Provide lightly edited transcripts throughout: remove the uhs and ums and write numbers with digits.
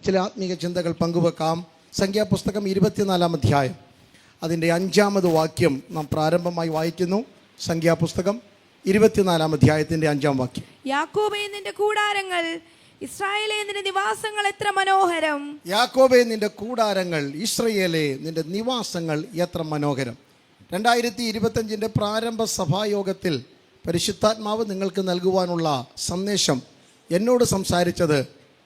ചില ആത്മീക ചിന്തകൾ പങ്കുവെക്കാം. സംഖ്യാപുസ്തകം 24-ാം അധ്യായം അതിൻ്റെ 5-ാമത് വാക്യം നാം പ്രാരംഭമായി വായിക്കുന്നു. സംഖ്യാപുസ്തകം 24-ാം അധ്യായത്തിൻ്റെ 5-ാം വാക്യം. യാക്കോബേ നിന്റെ കൂടാരങ്ങൾ, ഇസ്രായേലേ നിന്റെ നിവാസങ്ങൾ എത്ര മനോഹരം. യാക്കോബേ നിന്റെ കൂടാരങ്ങൾ, ഇസ്രായേലേ നിന്റെ നിവാസങ്ങൾ എത്ര മനോഹരം. 2025 പ്രാരംഭ സഭായോഗത്തിൽ പരിശുദ്ധാത്മാവ് നിങ്ങൾക്ക് നൽകുവാനുള്ള സന്ദേശം എന്നോട് സംസാരിച്ചത്,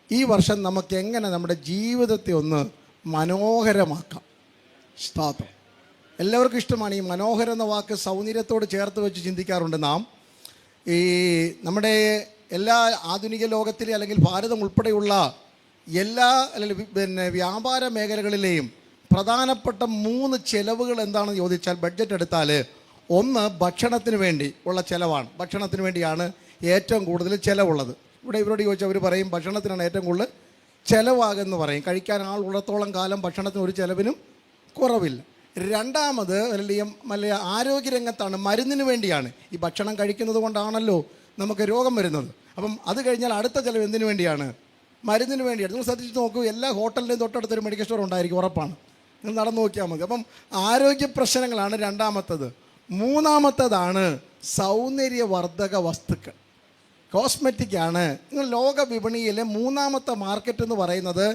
ഈ വർഷം നമുക്ക് എങ്ങനെ നമ്മുടെ ജീവിതത്തെ ഒന്ന് മനോഹരമാക്കാം. സ്തോത്രം. എല്ലാവർക്കും ഇഷ്ടമാണ് ഈ മനോഹരം എന്ന വാക്ക്. സൗന്ദര്യത്തോട് ചേർത്ത് വെച്ച് ചിന്തിക്കാറുണ്ട് നാം. ഈ നമ്മുടെ എല്ലാ ആധുനിക ലോകത്തിലെ അല്ലെങ്കിൽ ഭാരതം ഉൾപ്പെടെയുള്ള എല്ലാ അല്ലെങ്കിൽ വ്യാപാര മേഖലകളിലെയും പ്രധാനപ്പെട്ട 3 ചെലവുകൾ എന്താണെന്ന് ചോദിച്ചാൽ, ബഡ്ജറ്റ് എടുത്താൽ ഒന്ന് ഭക്ഷണത്തിന് വേണ്ടി ഉള്ള ചിലവാണ്. ഭക്ഷണത്തിന് വേണ്ടിയാണ് ഏറ്റവും കൂടുതൽ ചിലവുള്ളത്. ഇവിടെ ഇവരോട് ചോദിച്ചാൽ അവർ പറയും ഭക്ഷണത്തിനാണ് ഏറ്റവും കൂടുതൽ ചിലവാകുമെന്ന് പറയും. കഴിക്കാൻ ആളുള്ളത്തോളം കാലം ഭക്ഷണത്തിന് ഒരു ചിലവിനും കുറവില്ല. രണ്ടാമത് വലിയ ആരോഗ്യരംഗത്താണ്, മരുന്നിന് വേണ്ടിയാണ്. ഈ ഭക്ഷണം കഴിക്കുന്നത് കൊണ്ടാണല്ലോ നമുക്ക് രോഗം വരുന്നത്. അപ്പം അത് കഴിഞ്ഞാൽ അടുത്ത ചിലവ് എന്തിനു വേണ്ടിയാണ്? മരുന്നിന് വേണ്ടിയാണ്. നിങ്ങൾ ശ്രദ്ധിച്ച് നോക്കൂ, എല്ലാ ഹോട്ടലിൻ്റെയും തൊട്ടടുത്തൊരു മെഡിക്കൽ സ്റ്റോർ ഉണ്ടായിരിക്കും, ഉറപ്പാണ്. നിങ്ങൾ നടന്നു നോക്കിയാൽ മതി. അപ്പം ആരോഗ്യ പ്രശ്നങ്ങളാണ് രണ്ടാമത്തത്. മൂന്നാമത്തതാണ് സൗന്ദര്യവർദ്ധക വസ്തുക്കൾ, കോസ്മെറ്റിക്കാണ്. നിങ്ങൾ ലോക വിപണിയിലെ 3-ാമത്തെ മാർക്കറ്റ് എന്ന് പറയുന്നത്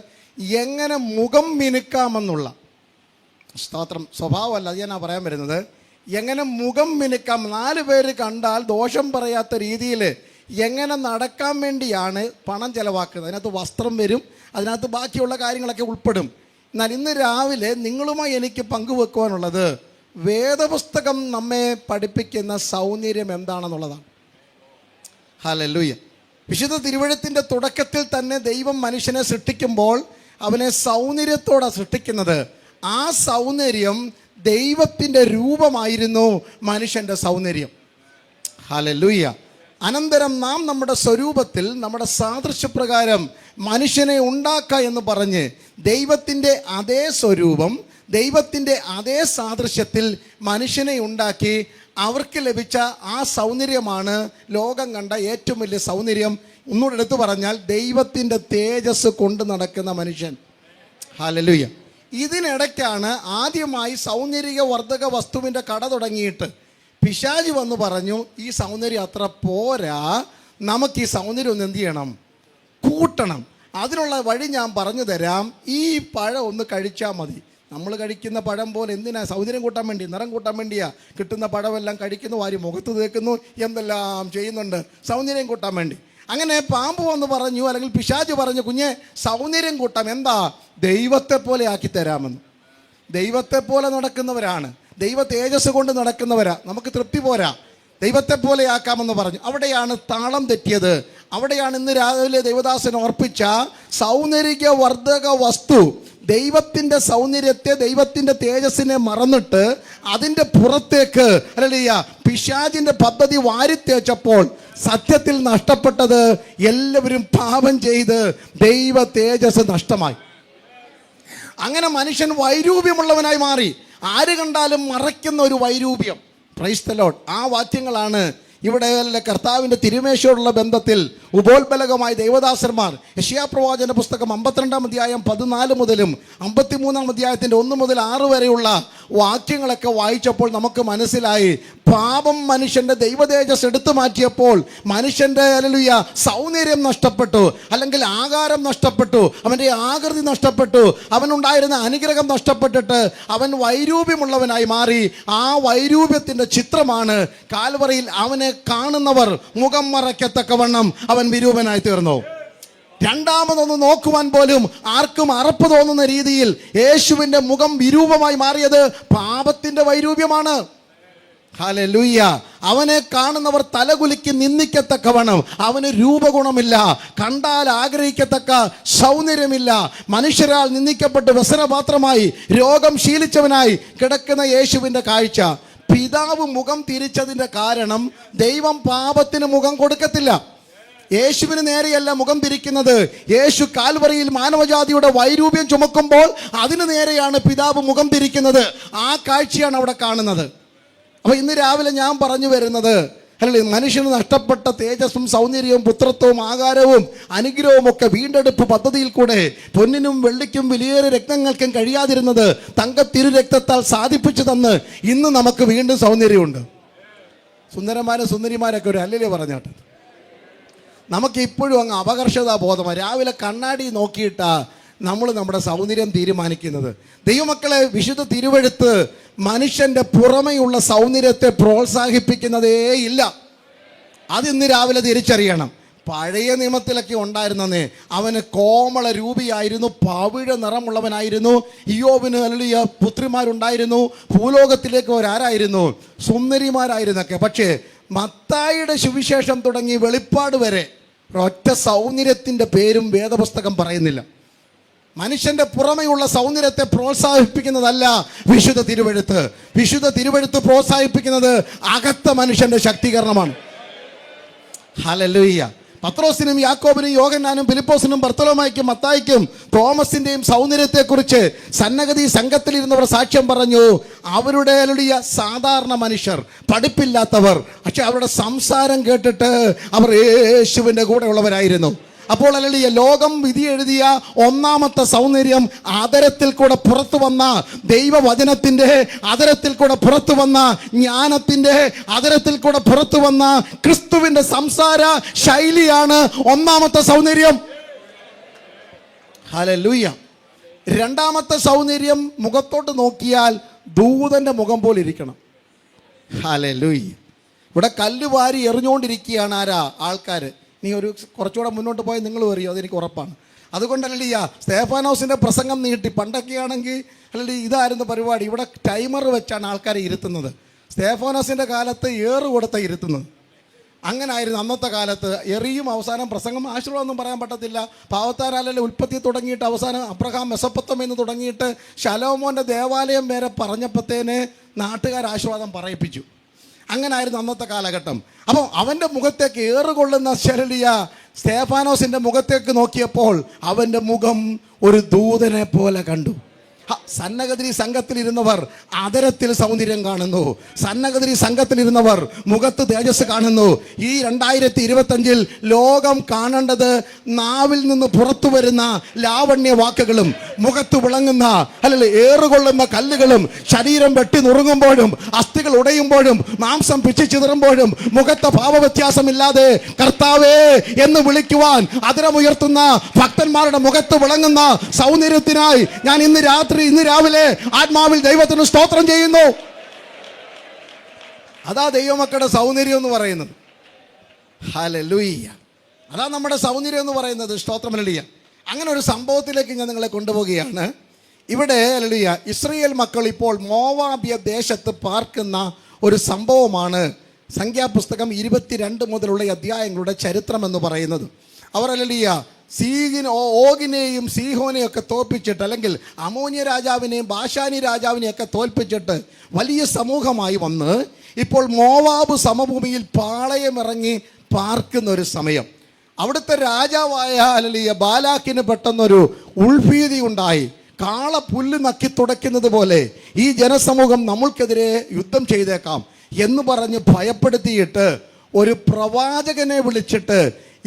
എങ്ങനെ മുഖം മിനുക്കാമെന്നുള്ള സ്തോത്രം. സ്വഭാവമല്ല, അത് ഞാനാ പറയാൻ വരുന്നത്. എങ്ങനെ മുഖം മിനുക്കാം, 4 പേര് കണ്ടാൽ ദോഷം പറയാത്ത രീതിയിൽ എങ്ങനെ നടക്കാൻ വേണ്ടിയാണ് പണം ചിലവാക്കുന്നത്. അതിനകത്ത് വസ്ത്രം വരും, അതിനകത്ത് ബാക്കിയുള്ള കാര്യങ്ങളൊക്കെ ഉൾപ്പെടും. എന്നാൽ ഇന്ന് രാവിലെ നിങ്ങളുമായി എനിക്ക് പങ്കുവെക്കുവാനുള്ളത് വേദപുസ്തകം നമ്മെ പഠിപ്പിക്കുന്ന സൗന്ദര്യം എന്താണെന്നുള്ളതാണ്. ഹല്ലേലൂയ. വിശുദ്ധ തിരുവെഴുത്തിൻ്റെ തുടക്കത്തിൽ തന്നെ ദൈവം മനുഷ്യനെ സൃഷ്ടിക്കുമ്പോൾ അവനെ സൗന്ദര്യത്തോടെ സൃഷ്ടിക്കുന്നത്. ആ സൗന്ദര്യം ദൈവത്തിൻ്റെ രൂപമായിരുന്നു മനുഷ്യൻ്റെ സൗന്ദര്യം. ഹല്ലേലൂയ. അനന്തരം നാം നമ്മുടെ സ്വരൂപത്തിൽ നമ്മുടെ സാദൃശ്യപ്രകാരം മനുഷ്യനെ ഉണ്ടാക്കുക എന്ന് പറഞ്ഞ് ദൈവത്തിൻ്റെ അതേ സ്വരൂപം, ദൈവത്തിൻ്റെ അതേ സാദൃശ്യത്തിൽ മനുഷ്യനെ ഉണ്ടാക്കി. അവർക്ക് ലഭിച്ച ആ സൗന്ദര്യമാണ് ലോകം കണ്ട ഏറ്റവും വലിയ സൗന്ദര്യം. ഒന്നുകൂടെ എടുത്തു പറഞ്ഞാൽ ദൈവത്തിൻ്റെ തേജസ് കൊണ്ട് നടക്കുന്ന മനുഷ്യൻ. ഹല്ലേലൂയ. ഇതിനിടയ്ക്കാണ് ആദ്യമായി സൗന്ദര്യവർദ്ധക വസ്തുവിൻ്റെ കട തുടങ്ങിയിട്ട് പിശാച് വന്ന് പറഞ്ഞു, ഈ സൗന്ദര്യം അത്ര പോരാ, നമുക്ക് ഈ സൗന്ദര്യം ഒന്ന് എന്ത് ചെയ്യണം? കൂട്ടണം. അതിനുള്ള വഴി ഞാൻ പറഞ്ഞു തരാം. ഈ പഴം ഒന്ന് കഴിച്ചാൽ മതി. നമ്മൾ കഴിക്കുന്ന പഴം പോലെ എന്തിനാ? സൗന്ദര്യം കൂട്ടാൻ വേണ്ടി, നിറം കൂട്ടാൻ വേണ്ടിയാ. കിട്ടുന്ന പഴമെല്ലാം കഴിക്കുന്നു, വാരി മുഖത്ത് തേക്കുന്നു, എന്തെല്ലാം ചെയ്യുന്നുണ്ട് സൗന്ദര്യം കൂട്ടാൻ വേണ്ടി. അങ്ങനെ പാമ്പ് വന്ന് പറഞ്ഞു, അല്ലെങ്കിൽ പിശാച് പറഞ്ഞു, കുഞ്ഞെ സൗന്ദര്യം കൂട്ടാം, എന്താ? ദൈവത്തെ പോലെ ആക്കി തരാമെന്ന്. ദൈവത്തെ പോലെ നടക്കുന്നവരാണ്, ദൈവ തേജസ് കൊണ്ട് നടക്കുന്നവരാ, നമുക്ക് തൃപ്തി പോരാ, ദൈവത്തെ പോലെ ആക്കാമെന്ന് പറഞ്ഞു. അവിടെയാണ് താളം തെറ്റിയത്. അവിടെയാണ് ഇന്ന് രാവിലെ ദൈവദാസൻ ഓർപ്പിച്ച സൗന്ദര്യവർദ്ധക വസ്തു. ദൈവത്തിൻ്റെ സൗന്ദര്യത്തെ, ദൈവത്തിൻ്റെ തേജസ്സിനെ മറന്നിട്ട് അതിൻ്റെ പുറത്തേക്ക് പിശാചിൻ്റെ പദ്ധതി വാരിത്തേച്ചപ്പോൾ സത്യത്തിൽ നഷ്ടപ്പെട്ടത്, എല്ലാവരും പാപം ചെയ്ത് ദൈവ തേജസ് നഷ്ടമായി. അങ്ങനെ മനുഷ്യൻ വൈരൂപ്യമുള്ളവനായി മാറി. ആര് കണ്ടാലും മറയ്ക്കുന്ന ഒരു വൈരൂപ്യം. Price the Lord. ആ വാക്യങ്ങളാണ് ഇവിടെ കർത്താവിൻ്റെ തിരുമേശയോടുള്ള ബന്ധത്തിൽ ഉപോത്ബലകമായ ദൈവദാസന്മാർ യെശയ്യാപ്രവാചന പുസ്തകം 52-ാം അധ്യായം 14 മുതലും 53-ാം അധ്യായത്തിൻ്റെ 1 മുതൽ 6 വരെയുള്ള വാക്യങ്ങളൊക്കെ വായിച്ചപ്പോൾ നമുക്ക് മനസ്സിലായി, പാപം മനുഷ്യൻ്റെ ദൈവതേജസ് എടുത്തു മാറ്റിയപ്പോൾ മനുഷ്യൻ്റെ സൗന്ദര്യം നഷ്ടപ്പെട്ടു, അല്ലെങ്കിൽ ആകാരം നഷ്ടപ്പെട്ടു, അവൻ്റെ ആകൃതി നഷ്ടപ്പെട്ടു, അവനുണ്ടായിരുന്ന അനുഗ്രഹം നഷ്ടപ്പെട്ടിട്ട് അവൻ വൈരൂപ്യമുള്ളവനായി മാറി. ആ വൈരൂപ്യത്തിൻ്റെ ചിത്രമാണ് കാൽവറിയിൽ അവനെ കാണുന്നവർ മുഖം മറയ്ക്കത്തക്കവണ്ണം അവൻ വിരൂപനായി തീർന്നു. രണ്ടാമതൊന്ന് നോക്കുവാൻ പോലും ആർക്കും അറപ്പ് തോന്നുന്ന രീതിയിൽ യേശുവിൻ്റെ മുഖം വിരൂപമായി മാറിയത് പാപത്തിൻ്റെ വൈരൂപ്യമാണ്. ഹല്ലേലൂയ. അവനെ കാണുന്നവർ തലകുലുക്കി നിന്ദിക്കത്തക്കവണ്ണം അവന് രൂപഗുണമില്ല, കണ്ടാൽ ആഗ്രഹിക്കത്തക്ക സൗന്ദര്യമില്ല. മനുഷ്യരാൽ നിന്ദിക്കപ്പെട്ട് വ്യസനപാത്രമായി രോഗം ശീലിച്ചവനായി കിടക്കുന്ന യേശുവിൻ്റെ കാഴ്ച. പിതാവ് മുഖം തിരിച്ചതിൻ്റെ കാരണം ദൈവം പാപത്തിന് മുഖം കൊടുക്കത്തില്ല. യേശുവിന് നേരെയല്ല മുഖം തിരിക്കുന്നത്. യേശു കാൽവറിയിൽ മാനവജാതിയുടെ വൈരൂപ്യം ചുമക്കുമ്പോൾ അതിന് നേരെയാണ് പിതാവ് മുഖം തിരിക്കുന്നത്. ആ കാഴ്ചയാണ് അവിടെ കാണുന്നത്. അപ്പോൾ ഇന്ന് രാവിലെ ഞാൻ പറഞ്ഞു വരുന്നത്, അല്ലെ, മനുഷ്യന് നഷ്ടപ്പെട്ട തേജസ്സും സൗന്ദര്യവും പുത്രത്വവും ആകാരവും അനുഗ്രഹവും ഒക്കെ വീണ്ടെടുപ്പ് പദ്ധതിയിൽ കൂടെ പൊന്നിനും വെള്ളിക്കും വിലയേറിയ രത്നങ്ങൾക്കും കഴിയാതിരുന്നത് തങ്കത്തിരു രക്തത്താൽ സാധിപ്പിച്ചു തന്ന് ഇന്ന് നമുക്ക് വീണ്ടും സൗന്ദര്യമുണ്ട്. സുന്ദരന്മാരും സുന്ദരിമാരൊക്കെ ഒരു അല്ലല്ലേ പറഞ്ഞാട്ടെ. നമുക്ക് ഇപ്പോഴും അങ്ങ് അപകർഷതാ ബോധമാണ്. രാവിലെ കണ്ണാടി നോക്കിയിട്ടാ നമ്മൾ നമ്മുടെ സൗന്ദര്യം തീരുമാനിക്കുന്നത്. ദൈവമക്കളെ, വിശുദ്ധ തിരുവെഴുത്ത് മനുഷ്യന്റെ പുറമെയുള്ള സൗന്ദര്യത്തെ പ്രോത്സാഹിപ്പിക്കുന്നതേ ഇല്ല. അതിന്ന് രാവിലെ തിരിച്ചറിയണം. പഴയ നിയമത്തിലൊക്കെ ഉണ്ടായിരുന്നേ, അവന് കോമള രൂപിയായിരുന്നു, പവിഴ നിറമുള്ളവനായിരുന്നു. ഇയ്യോബിന് വലിയ പുത്രിമാരുണ്ടായിരുന്നു. ഭൂലോകത്തിലേക്ക് ഒരാരായിരുന്നു? സുന്ദരിമാരായിരുന്നൊക്കെ. പക്ഷേ മത്തായിയുടെ സുവിശേഷം തുടങ്ങി വെളിപ്പാട് വരെ ഒറ്റ സൗന്ദര്യത്തിൻ്റെ പേരും വേദപുസ്തകം പറയുന്നില്ല. മനുഷ്യന്റെ പുറമെയുള്ള സൗന്ദര്യത്തെ പ്രോത്സാഹിപ്പിക്കുന്നതല്ല വിശുദ്ധ തിരുവെഴുത്ത്. വിശുദ്ധ തിരുവെഴുത്ത് പ്രോത്സാഹിപ്പിക്കുന്നത് അകത്ത മനുഷ്യന്റെ ശക്തീകരണമാണ്. ഹല്ലേലൂയ. പത്രോസിനും യാക്കോബിനും യോഹന്നാനും ഫിലിപ്പോസിനും ബർത്തലോമായ്ക്കും മത്തായിക്കും തോമസിന്റെയും സൗന്ദര്യത്തെക്കുറിച്ച് സന്നഗതി സംഘത്തിലിരുന്നവർ സാക്ഷ്യം പറഞ്ഞു. അവരുടെ സാധാരണ മനുഷ്യർ, പഠിപ്പില്ലാത്തവർ, പക്ഷെ അവരുടെ സംസാരം കേട്ടിട്ട് അവർ യേശുവിൻ്റെ കൂടെ ഉള്ളവരായിരുന്നു. അപ്പോൾ ലോകം വിധി എഴുതിയ ഒന്നാമത്തെ സൗന്ദര്യം ആദരത്തിൽ കൂടെ പുറത്തു വന്ന ദൈവവചനത്തിൻ്റെ ആദരത്തിൽ കൂടെ പുറത്തു വന്ന ജ്ഞാനത്തിൻ്റെ ആദരത്തിൽ കൂടെ പുറത്തു വന്ന ക്രിസ്തുവിൻ്റെ സംസാര ശൈലിയാണ് ഒന്നാമത്തെ സൗന്ദര്യം. ഹല്ലേലൂയ. രണ്ടാമത്തെ സൗന്ദര്യം മുഖത്തോട്ട് നോക്കിയാൽ ദൂതന്റെ മുഖം പോലെ ഇരിക്കണം. ഹല്ലേലൂയ. ഇവിടെ കല്ല് വാരി എറിഞ്ഞുകൊണ്ടിരിക്കുകയാണ് ആരാ? ആൾക്കാർ. നീ ഒരു കുറച്ചുകൂടെ മുന്നോട്ട് പോയി നിങ്ങൾ അറിയോ, അതെനിക്ക് ഉറപ്പാണ്. അതുകൊണ്ടല്ലേ സ്തേഫാനോസിൻ്റെ പ്രസംഗം നീട്ടി. പണ്ടൊക്കെയാണെങ്കിൽ ഇതായിരുന്നു പരിപാടി, ഇവിടെ ടൈമർ വെച്ചാണ് ആൾക്കാരെ ഇരുത്തുന്നത്. സ്തേഫാനോസിൻ്റെ കാലത്ത് ഏറ് കൊടുത്ത ഇരുത്തുന്നത്. അങ്ങനായിരുന്നു അന്നത്തെ കാലത്ത്. എറിയും, അവസാനം പ്രസംഗം ആശീർവാദമൊന്നും പറയാൻ പറ്റത്തില്ല. പാവത്താരല്ലേ ഉൽപ്പത്തി തുടങ്ങിയിട്ട് അവസാനം അബ്രഹാം മെസൊപ്പൊത്താമിൽ തുടങ്ങിയിട്ട് ശലോമോൻ്റെ ദേവാലയം വരെ പറഞ്ഞപ്പോഴത്തേന് നാട്ടുകാർ ആശീർവാദം പറയിപ്പിച്ചു. അങ്ങനായിരുന്നു അന്നത്തെ കാലഘട്ടം. അപ്പോൾ അവൻ്റെ മുഖത്തേക്ക് ഏറുകൊള്ളുന്ന ശരലിയ സ്തേഫാനോസിൻ്റെ മുഖത്തേക്ക് നോക്കിയപ്പോൾ അവൻ്റെ മുഖം ഒരു ദൂതനെ പോലെ കണ്ടു. സന്നഗതി സംഘത്തിലിരുന്നവർ ആദരത്തിൽ സൗന്ദര്യം കാണുന്നു. സന്നഗതി സംഘത്തിലിരുന്നവർ മുഖത്ത് തേജസ് കാണുന്നു. ഈ 2025 ലോകം കാണേണ്ടത് നാവിൽ നിന്ന് പുറത്തു വരുന്ന ലാവണ്യ വാക്കുകളും മുഖത്ത് വിളങ്ങുന്ന ഏറുകൊള്ളുന്ന കല്ലുകളും ശരീരം വെട്ടി നുറുങ്ങുമ്പോഴും അസ്ഥികൾ ഉടയുമ്പോഴും മാംസം പിച്ചു ചിതറുമ്പോഴും മുഖത്തെ ഭാവവ്യത്യാസമില്ലാതെ കർത്താവേ എന്ന് വിളിക്കുവാൻ അതിരമുയർത്തുന്ന ഭക്തന്മാരുടെ മുഖത്ത് വിളങ്ങുന്ന സൗന്ദര്യത്തിനായി ഞാൻ ഇന്ന് രാവിലെ ആത്മാവിൽ ദൈവത്തിന് സ്തോത്രം ചെയ്യുന്നു. അതാ ദൈവമക്കളുടെ സൗന്ദര്യം എന്ന് പറയുന്നത്. ഹല്ലേലൂയ. അതാ നമ്മുടെ സൗന്ദര്യം എന്ന് പറയുന്നത്. സ്തോത്രം. ഹല്ലേലൂയ. അങ്ങനെ ഒരു സംഭവത്തിലേക്ക് ഞാൻ നിങ്ങളെ കൊണ്ടുപോവുകയാണ്. ഇവിടെ ഹല്ലേലൂയ ഇസ്രായേൽ മക്കൾ ഇപ്പോൾ മോവാബ്യ ദേശത്ത് പാർക്കുന്ന ഒരു സംഭവമാണ് സംഖ്യാപുസ്തകം 22 മുതലുള്ള അധ്യായങ്ങളുടെ ചരിത്രം എന്ന് പറയുന്നത്. അവർ ഹല്ലേലൂയ ഓഗിനെയും സീഹോനെയും ഒക്കെ തോൽപ്പിച്ചിട്ട്, അല്ലെങ്കിൽ അമോന്യ രാജാവിനെയും ബാഷാനി രാജാവിനെയും ഒക്കെ തോൽപ്പിച്ചിട്ട് വലിയ സമൂഹമായി വന്ന് ഇപ്പോൾ മോവാബ് സമഭൂമിയിൽ പാളയമിറങ്ങി പാർക്കുന്ന ഒരു സമയം. അവിടുത്തെ രാജാവായ ബാലാക്കിന് പെട്ടെന്നൊരു ഉൾഭീതി ഉണ്ടായി. കാള പുല്ല് നക്കി തുടയ്ക്കുന്നത് പോലെ ഈ ജനസമൂഹം നമ്മൾക്കെതിരെ യുദ്ധം ചെയ്തേക്കാം എന്ന് പറഞ്ഞ് ഭയപ്പെടുത്തിയിട്ട് ഒരു പ്രവാചകനെ വിളിച്ചിട്ട്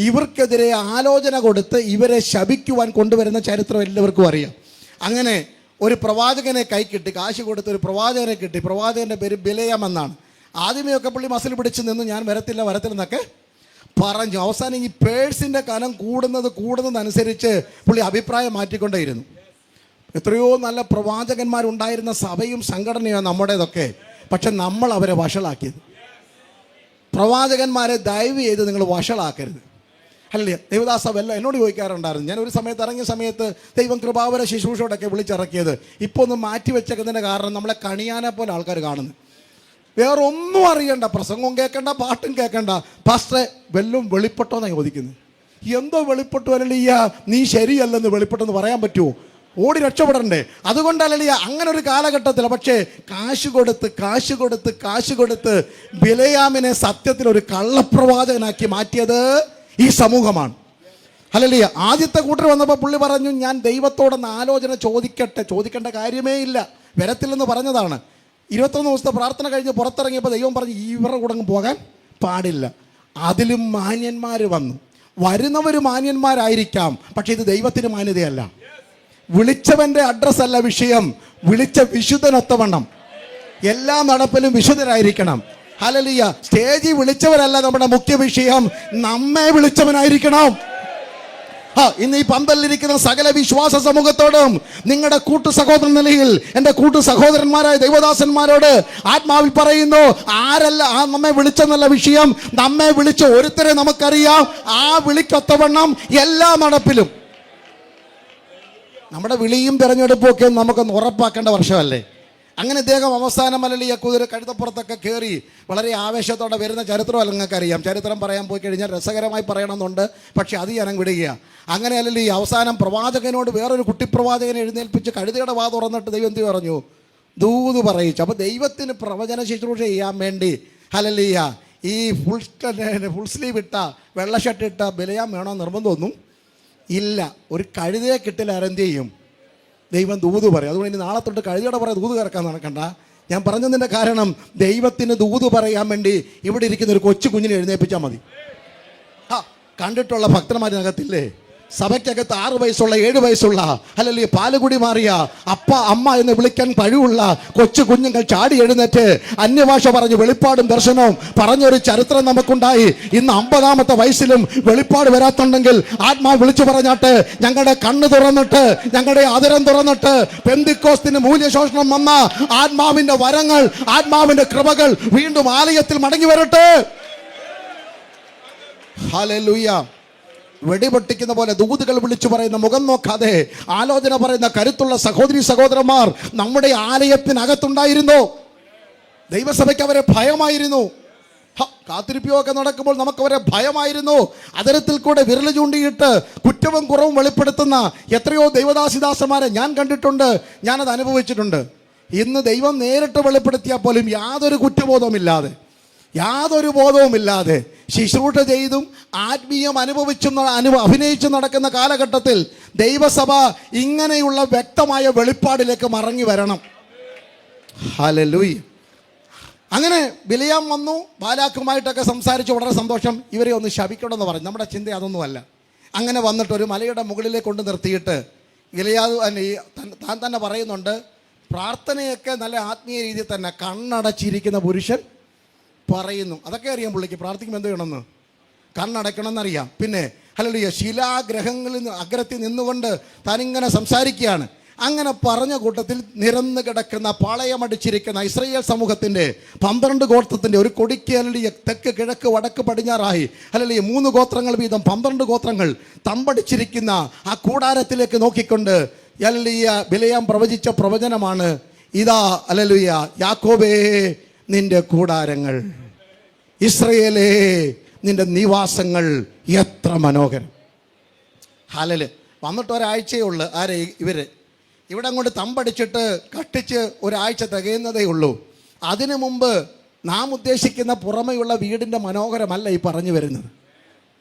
ഇവർക്കെതിരെ ആലോചന കൊടുത്ത് ഇവരെ ശപിക്കുവാൻ കൊണ്ടുവരുന്ന ചരിത്രം എല്ലാവർക്കും അറിയാം. അങ്ങനെ ഒരു പ്രവാചകനെ കൈ കിട്ടി, കാശ് കൊടുത്ത് ഒരു പ്രവാചകനെ കിട്ടി. പ്രവാചകൻ്റെ പേര് ബിലയാം എന്നാണ്. ആദ്യമേയൊക്കെ പുള്ളി മസിൽ പിടിച്ച് നിന്ന് ഞാൻ വരത്തില്ലെന്നൊക്കെ പറഞ്ഞു. അവസാനം ഈ പേഴ്സിൻ്റെ കനം കൂടുന്നതനുസരിച്ച് പുള്ളി അഭിപ്രായം മാറ്റിക്കൊണ്ടേയിരുന്നു. എത്രയോ നല്ല പ്രവാചകന്മാരുണ്ടായിരുന്ന സഭയും സംഘടനയാണ് നമ്മുടേതൊക്കെ. പക്ഷെ നമ്മൾ അവരെ വഷളാക്കിയത്. പ്രവാചകന്മാരെ ദയവ് ചെയ്ത് നിങ്ങൾ വഷളാക്കരുത്. അല്ലേ? ദേവദാസ എന്നോട് ചോദിക്കാറുണ്ടായിരുന്നു. ഞാൻ ഒരു സമയത്ത് ഇറങ്ങിയ സമയത്ത് ദൈവം കൃപാവര ശുശ്രൂഷയോടൊക്കെ വിളിച്ചിറക്കിയത്. ഇപ്പോൾ ഒന്ന് മാറ്റി വെച്ചേക്കുന്നതിൻ്റെ കാരണം നമ്മളെ കണിയാനെ പോലെ ആൾക്കാർ കാണുന്നു. വേറെ ഒന്നും അറിയണ്ട, പ്രസംഗവും കേൾക്കണ്ട, പാട്ടും കേൾക്കണ്ട. പാസ്റ്ററെ വല്ലതും വെളിപ്പെട്ടോന്നാണ് ചോദിക്കുന്നത്. എന്തോ വെളിപ്പെട്ടു അല്ലല്ല, നീ ശരിയല്ലെന്ന് വെളിപ്പെട്ടെന്ന് പറയാൻ പറ്റുമോ? ഓടി രക്ഷപ്പെടണ്ടേ? അതുകൊണ്ടല്ല അങ്ങനെ ഒരു കാലഘട്ടത്തിൽ. പക്ഷേ കാശ് കൊടുത്ത് ബിലയാമിനെ സത്യത്തിൽ ഒരു കള്ളപ്രവാചകനാക്കി മാറ്റിയത് ഈ സമൂഹമാണ്. ഹല്ലേലൂയ. ആദ്യത്തെ കൂട്ടർ വന്നപ്പോൾ പുള്ളി പറഞ്ഞു, ഞാൻ ദൈവത്തോടൊന്ന് ആലോചന ചോദിക്കേണ്ട കാര്യമേ ഇല്ല, വരത്തില്ലെന്ന് പറഞ്ഞതാണ്. 21 ദിവസത്തെ പ്രാർത്ഥന കഴിഞ്ഞ് പുറത്തിറങ്ങിയപ്പോൾ ദൈവം പറഞ്ഞു, ഇവരുടെ കൂടെ അങ്ങ് പോകാൻ പാടില്ല. അതിലും മാന്യന്മാർ വന്നു. വരുന്നവർ മാന്യന്മാരായിരിക്കാം, പക്ഷെ ഇത് ദൈവത്തിന് മാന്യതയല്ല. വിളിച്ചവൻ്റെ അഡ്രസ്സല്ല വിഷയം, വിളിച്ച വിശുദ്ധനൊത്തവണ്ണം എല്ലാ നടപ്പിലും വിശുദ്ധരായിരിക്കണം. ഹല്ലേലൂയ. സ്റ്റേജിൽ വിളിച്ചവരല്ല നമ്മുടെ മുഖ്യ വിഷയം, നമ്മെ വിളിച്ചവനായിരിക്കണം. ഇന്ന് ഈ പന്തലിരിക്കുന്ന സകല വിശ്വാസ സമൂഹത്തോടും നിങ്ങളുടെ കൂട്ടു സഹോദരൻ നിലയിൽ എൻ്റെ കൂട്ടു സഹോദരന്മാരായ ദൈവദാസന്മാരോട് ആത്മാവിൽ പറയുന്നു, ആരല്ല നമ്മെ വിളിച്ചെന്നല്ല വിഷയം, നമ്മെ വിളിച്ച ഒരുത്തരെ നമുക്കറിയാം. ആ വിളിക്കൊത്തവണ്ണം എല്ലാ നടപ്പിലും. നമ്മുടെ വിളിയും തിരഞ്ഞെടുപ്പും ഒക്കെ നമുക്കൊന്ന് ഉറപ്പാക്കേണ്ട വർഷമല്ലേ. അങ്ങനെ ഇദ്ദേഹം അവസാനം ഈ കുതിര കഴുതപ്പുറത്തൊക്കെ കയറി വളരെ ആവേശത്തോടെ വരുന്ന ചരിത്രം നിങ്ങൾക്ക് അറിയാം. ചരിത്രം പറയാൻ പോയി കഴിഞ്ഞാൽ രസകരമായി പറയണമെന്നുണ്ട്, പക്ഷെ അത് ഞാൻ വിടുകയാണ്. അങ്ങനെയല്ലല്ലോ ഈ അവസാനം പ്രവാചകനോട് വേറൊരു കുട്ടിപ്രവാചകനെ എഴുന്നേൽപ്പിച്ച് കഴുതയുടെ വാ തുറന്നിട്ട് ദൈവം എന്ത് പറഞ്ഞു? ദൂത് പറയിച്ചു. അപ്പോൾ ദൈവത്തിന് പ്രവചന ശുശ്രൂഷ ചെയ്യാൻ വേണ്ടി ഹല്ലേലൂയ ഈ ഫുൾ സ്ലീവ് ഇട്ട വെള്ള ഷർട്ട് ഇട്ട ബിലയാം വേണോ നിർബന്ധമൊന്നും ഇല്ല. ഒരു കഴുതയെ കിട്ടില്ല, ആരെന്ത് ചെയ്യും? ദൈവം ദൂത് പറയും. അതുകൊണ്ട് ഇനി നാളെ തൊട്ട് കഴുതയുടെ പറയാൻ ദൂത് കിടക്കാൻ നടക്കണ്ട. ഞാൻ പറഞ്ഞതിൻ്റെ കാരണം ദൈവത്തിന് ദൂത് പറയാൻ വേണ്ടി ഇവിടെ ഇരിക്കുന്ന ഒരു കൊച്ചു കുഞ്ഞിനെ എഴുന്നേൽപ്പിച്ചാൽ മതി. കണ്ടിട്ടുള്ള ഭക്തന്മാരിനകത്തില്ലേ, സഭയ്ക്കകത്ത് 6 വയസ്സുള്ള 7 വയസ്സുള്ള അല്ലെങ്കിൽ പാലുകുടി മാറിയ അപ്പ അമ്മ എന്ന് വിളിക്കാൻ കഴിവുള്ള കൊച്ചു കുഞ്ഞുങ്ങൾ ചാടി എഴുന്നേറ്റ് അന്യഭാഷ പറഞ്ഞ് വെളിപ്പാടും ദർശനവും പറഞ്ഞൊരു ചരിത്രം നമുക്കുണ്ടായി. ഇന്ന് 50-ാമത്തെ വയസ്സിലും വെളിപ്പാട് വരാത്തുണ്ടെങ്കിൽ ആത്മാവ് വിളിച്ചു പറഞ്ഞാട്ട് ഞങ്ങളുടെ കണ്ണ് തുറന്നിട്ട് ഞങ്ങളുടെ അതിരം തുറന്നിട്ട് പെന്തിക്കോസ്തിന് മൂല്യശോഷണം വന്ന ആത്മാവിന്റെ വരങ്ങൾ, ആത്മാവിന്റെ കൃപകൾ വീണ്ടും ആലയത്തിൽ മടങ്ങി വരട്ടെ. ഹല്ലേലൂയ. വെടിപൊട്ടിക്കുന്ന പോലെ ദൂതുകൾ വിളിച്ചു പറയുന്ന, മുഖം നോക്കാതെ ആലോചന പറയുന്ന കരുത്തുള്ള സഹോദരി സഹോദരന്മാർ നമ്മുടെ ആലയത്തിനകത്തുണ്ടായിരുന്നു. ദൈവസഭയ്ക്ക് അവരെ ഭയമായിരുന്നു. കാത്തിരിപ്പിയൊക്കെ നടക്കുമ്പോൾ നമുക്കവരെ ഭയമായിരുന്നു. അതരത്തിൽ കൂടെ വിരൽ ചൂണ്ടിയിട്ട് കുറ്റവും കുറവും വെളിപ്പെടുത്തുന്ന എത്രയോ ദൈവദാസിദാസന്മാരെ ഞാൻ കണ്ടിട്ടുണ്ട്, ഞാനത് അനുഭവിച്ചിട്ടുണ്ട്. ഇന്ന് ദൈവം നേരിട്ട് വെളിപ്പെടുത്തിയാൽ പോലും യാതൊരു കുറ്റബോധവുമില്ലാതെ, യാതൊരു ബോധവുമില്ലാതെ ശുശ്രൂഷ ചെയ്തും ആത്മീയം അഭിനയിച്ചും നടക്കുന്ന കാലഘട്ടത്തിൽ ദൈവസഭ ഇങ്ങനെയുള്ള വ്യക്തമായ വെളിപ്പാടിലേക്ക് മടങ്ങി വരണം. ഹല്ലേലൂയ. അങ്ങനെ ബിലയാം വന്നു, ബാലാക്കുമായിട്ടൊക്കെ സംസാരിച്ചു. വളരെ സന്തോഷം, ഇവരെ ഒന്ന് ശപിക്കണമെന്ന് പറഞ്ഞു. നമ്മുടെ ചിന്ത അതൊന്നുമല്ല. അങ്ങനെ വന്നിട്ട് ഒരു മലയുടെ മുകളിലേക്ക് കൊണ്ട് നിർത്തിയിട്ട് ഗിലെയാദ് താൻ തന്നെ പറയുന്നുണ്ട്, പ്രാർത്ഥനയൊക്കെ നല്ല ആത്മീയ രീതിയിൽ തന്നെ കണ്ണടച്ചിരിക്കുന്ന പുരുഷൻ പറയുന്നു. അതൊക്കെ അറിയാം പുള്ളിക്ക്. പ്രാർത്ഥിക്കുമ്പോൾ എന്ത് ചെയ്യണമെന്ന് കണ്ണടയ്ക്കണമെന്നറിയാം. പിന്നെ ഹല്ലേലൂയ, ശിലാഗ്രഹങ്ങളിൽ അഗ്രത്തിൽ നിന്നുകൊണ്ട് താനിങ്ങനെ സംസാരിക്കുകയാണ്. അങ്ങനെ പറഞ്ഞ കൂട്ടത്തിൽ നിരന്ന് കിടക്കുന്ന പാളയമടിച്ചിരിക്കുന്ന ഇസ്രായേൽ സമൂഹത്തിൻ്റെ 12 ഗോത്രത്തിൻ്റെ ഒരു കൊടിക്ക് ഹല്ലേലൂയ തെക്ക് കിഴക്ക് വടക്ക് പടിഞ്ഞാറായി ഹല്ലേലൂയ 3 ഗോത്രങ്ങൾ വീതം 12 ഗോത്രങ്ങൾ തമ്പടിച്ചിരിക്കുന്ന ആ കൂടാരത്തിലേക്ക് നോക്കിക്കൊണ്ട് ഹല്ലേലൂയ ബിലയാം പ്രവചിച്ച പ്രവചനമാണ് ഇതാ. ഹല്ലേലൂയ, യാക്കോബേ നിന്റെ കൂടാരങ്ങൾ, ഇസ്രായേലേ നിന്റെ നിവാസങ്ങൾ എത്ര മനോഹരം. ഹല്ലേലൂയ. വന്നിട്ട് ഒരാഴ്ചയേ ഉള്ളൂ. ആരെ? ഇവര് ഇവിടെ അങ്ങോട്ട് തമ്പടിച്ചിട്ട് കട്ടിച്ച് ഒരാഴ്ച തികയുന്നതേ ഉള്ളൂ. അതിനു മുമ്പ് നാം ഉദ്ദേശിക്കുന്ന പുറമെയുള്ള വീടിൻ്റെ മനോഹരമല്ല ഈ പറഞ്ഞു വരുന്നത്.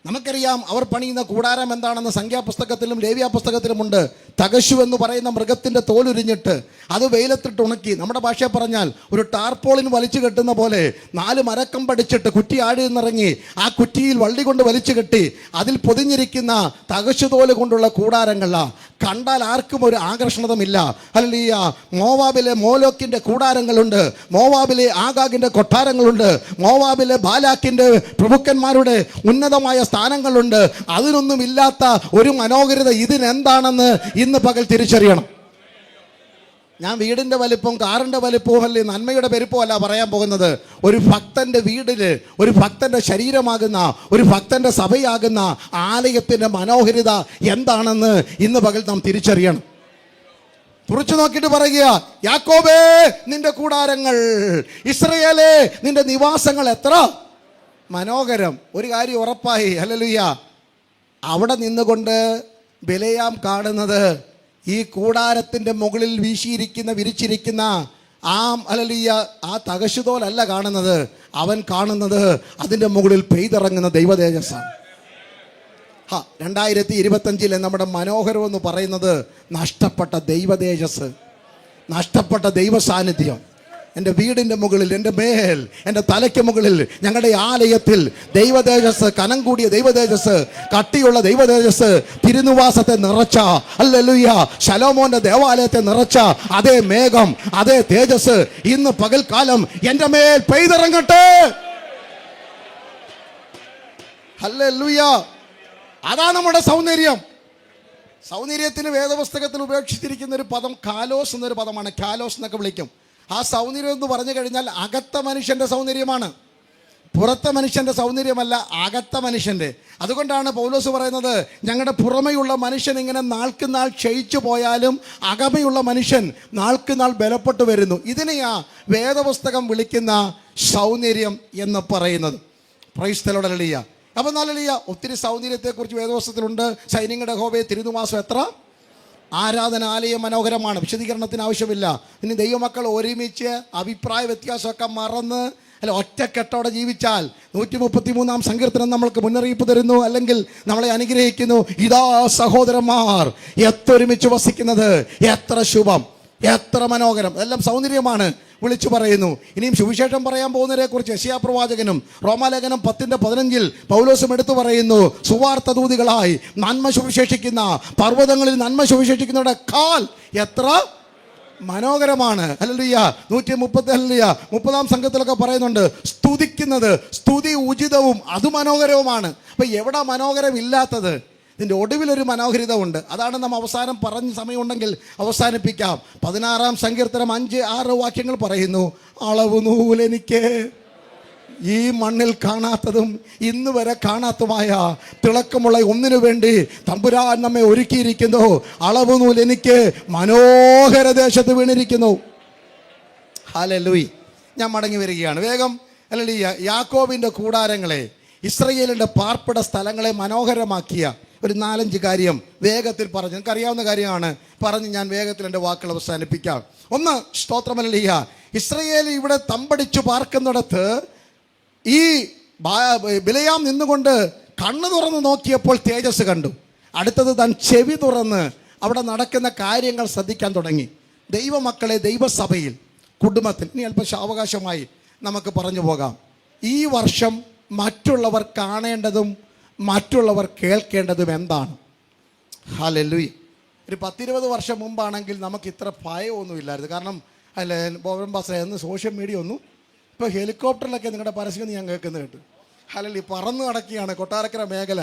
നമുക്കറിയാം അവർ പണിയുന്ന കൂടാരം എന്താണെന്ന് സംഖ്യാപുസ്തകത്തിലും ലേവ്യാപുസ്തകത്തിലുമുണ്ട്. തകശു എന്ന് പറയുന്ന മൃഗത്തിൻ്റെ തോലുരിഞ്ഞിട്ട് അത് വെയിലത്തിട്ട് ഉണക്കി, നമ്മുടെ ഭാഷയെ പറഞ്ഞാൽ ഒരു ടാർപോളിന് വലിച്ചു കെട്ടുന്ന പോലെ 4 മരക്കം പഠിച്ചിട്ട് കുറ്റി ആടി നിന്നിറങ്ങി ആ കുറ്റിയിൽ വള്ളി കൊണ്ട് വലിച്ചു കെട്ടി അതിൽ പൊതിഞ്ഞിരിക്കുന്ന തകശു തോല് കൊണ്ടുള്ള കൂടാരങ്ങളാണ്. കണ്ടാൽ ആർക്കും ഒരു ആകർഷണതമില്ല. ഹല്ലേലൂയ. മോവാബിലെ മോലോക്കിൻ്റെ കൂടാരങ്ങളുണ്ട്, മോവാബിലെ ആഗാഗിൻ്റെ കൊട്ടാരങ്ങളുണ്ട്, മോവാബിലെ ബാലാക്കിൻ്റെ പ്രഭുക്കന്മാരുടെ ഉന്നതമായ സ്ഥാനങ്ങളുണ്ട്. അതിനൊന്നും ഇല്ലാത്ത ഒരു മനോഹരത ഇതിനെന്താണെന്ന് ഇന്ന് പകൽ തിരിച്ചറിയണം. ഞാൻ വീടിൻ്റെ വലിപ്പം കാറിൻ്റെ വലിപ്പവും അല്ലേ നന്മയുടെ പെരുപ്പവും അല്ല പറയാൻ പോകുന്നത്. ഒരു ഭക്തൻ്റെ വീടില്, ഒരു ഭക്തൻ്റെ ശരീരമാകുന്ന, ഒരു ഭക്തൻ്റെ സഭയാകുന്ന ആലയത്തിൻ്റെ മനോഹരിത എന്താണെന്ന് ഇന്ന് പകൽ നാം തിരിച്ചറിയണം. തുറച്ചു നോക്കിയിട്ട് പറയുക, യാക്കോബേ നിന്റെ കൂടാരങ്ങൾ, ഇസ്രായേലേ നിന്റെ നിവാസങ്ങൾ എത്ര മനോഹരം. ഒരു കാര്യം ഉറപ്പായി. ഹല്ലേലൂയ. അവിടെ നിന്നുകൊണ്ട് ബിലയാം കാണുന്നത് ഈ കൂടാരത്തിൻ്റെ മുകളിൽ വിരിച്ചിരിക്കുന്ന ഹല്ലേലൂയ ആ തകശുതോലല്ല കാണുന്നത്. അവൻ കാണുന്നത് അതിൻ്റെ മുകളിൽ പെയ്തിറങ്ങുന്ന ദൈവതേജസ്സാണ്. 2025 നമ്മുടെ മനോഹരം എന്ന് പറയുന്നത് നഷ്ടപ്പെട്ട ദൈവതേജസ്, നഷ്ടപ്പെട്ട ദൈവ സാന്നിധ്യം. എൻ്റെ വീടിൻ്റെ മുകളിൽ, എൻ്റെ മേൽ, എൻ്റെ തലയ്ക്ക് മുകളിൽ, ഞങ്ങളുടെ ആലയത്തിൽ ദൈവതേജസ്, കനം കൂടിയ ദൈവതേജസ്, കട്ടിയുള്ള ദൈവതേജസ്, തിരുനിവാസത്തെ നിറച്ച, ഹല്ലേലൂയ, ശലോമോന്റെ ദേവാലയത്തെ നിറച്ച അതേ മേഘം, അതേ തേജസ് ഇന്ന് പകൽക്കാലം എൻ്റെ മേൽ പെയ്തിറങ്ങട്ടെ. ഹല്ലേലൂയ. അതാണ് നമ്മുടെ സൗന്ദര്യം. സൗന്ദര്യത്തിന് വേദപുസ്തകത്തിൽ ഉപേക്ഷിച്ചിരിക്കുന്ന ഒരു പദം കാലോസ് എന്നൊരു പദമാണ്. കാലോസ് എന്നൊക്കെ വിളിക്കും. ആ സൗന്ദര്യം എന്ന് പറഞ്ഞു കഴിഞ്ഞാൽ അകത്ത മനുഷ്യൻ്റെ സൗന്ദര്യമാണ്, പുറത്തെ മനുഷ്യൻ്റെ സൗന്ദര്യമല്ല, അകത്ത മനുഷ്യൻ്റെ. അതുകൊണ്ടാണ് പൗലോസ് പറയുന്നത്, ഞങ്ങളുടെ പുറമെയുള്ള മനുഷ്യൻ ഇങ്ങനെ നാൾക്ക് നാൾ ക്ഷയിച്ചു പോയാലും അകമയുള്ള മനുഷ്യൻ നാൾക്ക് നാൾ ബലപ്പെട്ടു വരുന്നു. ഇതിനെയാ വേദപുസ്തകം വിളിക്കുന്ന സൗന്ദര്യം എന്ന് പറയുന്നത്. Price the Lord. ഹല്ലേലൂയ. അപ്പം ഹല്ലേലൂയ. ഒത്തിരി സൗന്ദര്യത്തെക്കുറിച്ച് വേദപുസ്തകത്തിലുണ്ട്. സൈന്യങ്ങളുടെ യഹോവേ, തിരുനിവാസം എത്ര ആരാധനാലയം മനോഹരമാണ്. വിശദീകരണത്തിന് ആവശ്യമില്ല. ഇനി ദൈവമക്കൾ ഒരുമിച്ച് അഭിപ്രായ വ്യത്യാസമൊക്കെ മറന്ന് ഒറ്റക്കെട്ടോടെ ജീവിച്ചാൽ 133 സങ്കീർത്തനം നമ്മൾക്ക് മുന്നറിയിപ്പ് തരുന്നു, അല്ലെങ്കിൽ നമ്മളെ അനുഗ്രഹിക്കുന്നു. ഇതാ സഹോദരന്മാർ എത്തൊരുമിച്ച് വസിക്കുന്നത്, എത്ര ശുഭം, എത്ര മനോഹരം. എല്ലാം സൗന്ദര്യമാണ് വിളിച്ചു പറയുന്നു. ഇനിയും സുവിശേഷം പറയാൻ പോകുന്നതിനെ കുറിച്ച് യെശയ്യാ പ്രവാചകനും റോമാലേഖനം 10:15 പൗലോസും എടുത്തു പറയുന്നു, സുവാർത്ത ദൂതികളായി നന്മ സുവിശേഷിക്കുന്ന, പർവ്വതങ്ങളിൽ നന്മ സുവിശേഷിക്കുന്നവരുടെ കാൽ എത്ര മനോഹരമാണ്. ഹല്ലേലൂയ. 130 സംഘത്തിലൊക്കെ പറയുന്നുണ്ട്, സ്തുതിക്കുന്നത്, സ്തുതി ഉചിതവും അത് മനോഹരവുമാണ്. അപ്പൊ എവിടെ മനോഹരമില്ലാത്തത്? ഇതിൻ്റെ ഒടുവിലൊരു മനോഹരിത ഉണ്ട്. അതാണ് നാം അവസാനം പറഞ്ഞ സമയമുണ്ടെങ്കിൽ അവസാനിപ്പിക്കാം. 16 സങ്കീർത്തനം 5-6 വാക്യങ്ങൾ പറയുന്നു, അളവ് നൂലെനിക്ക് ഈ മണ്ണിൽ കാണാത്തതും ഇന്ന് വരെ കാണാത്തതുമായ തിളക്കമുള്ള ഒന്നിനു വേണ്ടി തമ്പുരാൻ നമ്മെ ഒരുക്കിയിരിക്കുന്നു. അളവ് നൂൽ എനിക്ക് മനോഹര ദേശത്ത് വീണിരിക്കുന്നു. ഹല്ലേലൂയ. ഞാൻ മടങ്ങി വരികയാണ് വേഗം. ഹല്ലേലൂയ. യാക്കോബിൻ്റെ കൂടാരങ്ങളെ, ഇസ്രായേലിൻ്റെ പാർപ്പിട സ്ഥലങ്ങളെ മനോഹരമാക്കിയ ഒരു 4-5 കാര്യം വേഗത്തിൽ പറഞ്ഞു. നിങ്ങൾക്ക് അറിയാവുന്ന കാര്യമാണ്, പറഞ്ഞ് ഞാൻ വേഗത്തിൽ എൻ്റെ വാക്കുകൾ അവസാനിപ്പിക്കാം. ഒന്ന്, സ്തോത്രം. ഹല്ലേലൂയ. ഇസ്രായേൽ ഇവിടെ തമ്പടിച്ചു പാർക്കുന്നിടത്ത് ഈ ബിലെയാം നിന്നുകൊണ്ട് കണ്ണു തുറന്ന് നോക്കിയപ്പോൾ തേജസ് കണ്ടു. അടുത്തത് താൻ ചെവി തുറന്ന് അവിടെ നടക്കുന്ന കാര്യങ്ങൾ ശ്രദ്ധിക്കാൻ തുടങ്ങി. ദൈവമക്കളെ, ദൈവസഭയിൽ, കുടുംബത്തിൽ, ഇനി അല്പം സാവകാശമായി നമുക്ക് പറഞ്ഞു പോകാം. ഈ വർഷം മറ്റുള്ളവർ കാണേണ്ടതും മറ്റുള്ളവർ കേൾക്കേണ്ടതും എന്താണ്? ഹല്ലേലൂയ. ഒരു 10-20 വർഷം മുമ്പാണെങ്കിൽ നമുക്ക് ഇത്ര ഭയമൊന്നുമില്ലായിരുന്നു. കാരണം ബോബൻ പാസ്റ്റർ എന്ന് സോഷ്യൽ മീഡിയ ഒന്നും, ഇപ്പോൾ ഹെലികോപ്റ്ററിലൊക്കെ നിങ്ങളുടെ പരസ്യം ഞാൻ കേൾക്കുന്നത് കേട്ടു. ഹല്ലേലൂയ. പറന്ന് നടക്കുകയാണ് കൊട്ടാരക്കര മേഖല.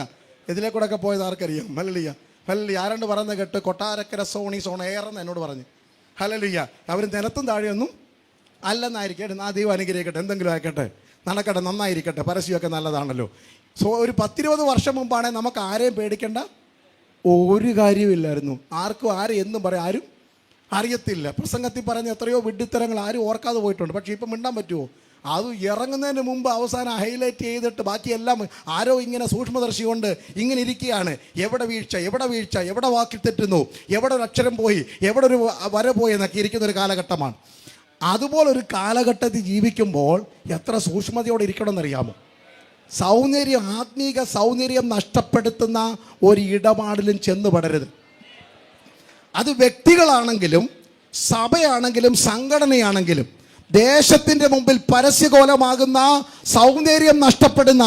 ഇതിലെ കൂടെ ഒക്കെ പോയത് ആർക്കറിയാം? ഹല്ലേലൂയ. ഹല്ലേലൂയ. ആരണ്ട് പറയുന്നത് കേട്ട്, കൊട്ടാരക്കര സോണീസ് ഓൺ എയർ എന്ന് എന്നോട് പറഞ്ഞു. ഹല്ലേലൂയ. അവർ നിലത്തും താഴെയൊന്നും അല്ലെന്നായിരിക്കട്ടെ. ആ ദൈവം അനുഗ്രഹിക്കട്ടെ, എന്തെങ്കിലും ആയിക്കട്ടെ, നടക്കട്ടെ, നന്നായിരിക്കട്ടെ. പരസ്യമൊക്കെ നല്ലതാണല്ലോ. ഒരു 10-20 വർഷം മുമ്പാണെങ്കിൽ നമുക്ക് ആരെയും പേടിക്കേണ്ട ഒരു കാര്യമില്ലായിരുന്നു. ആർക്കും ആരും എന്നും പറയാം, ആരും അറിയത്തില്ല. പ്രസംഗത്തിൽ പറഞ്ഞ എത്രയോ വിഡ്ഢിത്തരങ്ങൾ ആരും ഓർക്കാതെ പോയിട്ടുണ്ട്. പക്ഷേ ഇപ്പം മിണ്ടാൻ പറ്റുമോ? അത് ഇറങ്ങുന്നതിന് മുമ്പ് അവസാനം ഹൈലൈറ്റ് ചെയ്തിട്ട് ബാക്കിയെല്ലാം ആരോ ഇങ്ങനെ സൂക്ഷ്മദർശി കൊണ്ട് ഇങ്ങനെ ഇരിക്കുകയാണ്. എവിടെ വീഴ്ച, എവിടെ വീഴ്ച, എവിടെ വാക്കിൽ തെറ്റുന്നു, എവിടെ ഒരു അക്ഷരം പോയി, എവിടെ ഒരു വര പോയി എന്നൊക്കെ ഇരിക്കുന്നൊരു കാലഘട്ടമാണ്. അതുപോലൊരു കാലഘട്ടത്തിൽ ജീവിക്കുമ്പോൾ എത്ര സൂക്ഷ്മതയോടെ ഇരിക്കണമെന്നറിയാമോ? സൗന്ദര്യം, ആത്മീക സൗന്ദര്യം നഷ്ടപ്പെടുത്തുന്ന ഒരു ഇടപാടിലും ചെന്ന് പെടരുത്. അത് വ്യക്തികളാണെങ്കിലും സഭയാണെങ്കിലും സംഘടനയാണെങ്കിലും ദേശത്തിൻ്റെ മുമ്പിൽ പരസ്യകോലമാകുന്ന സൗന്ദര്യം നഷ്ടപ്പെടുന്ന,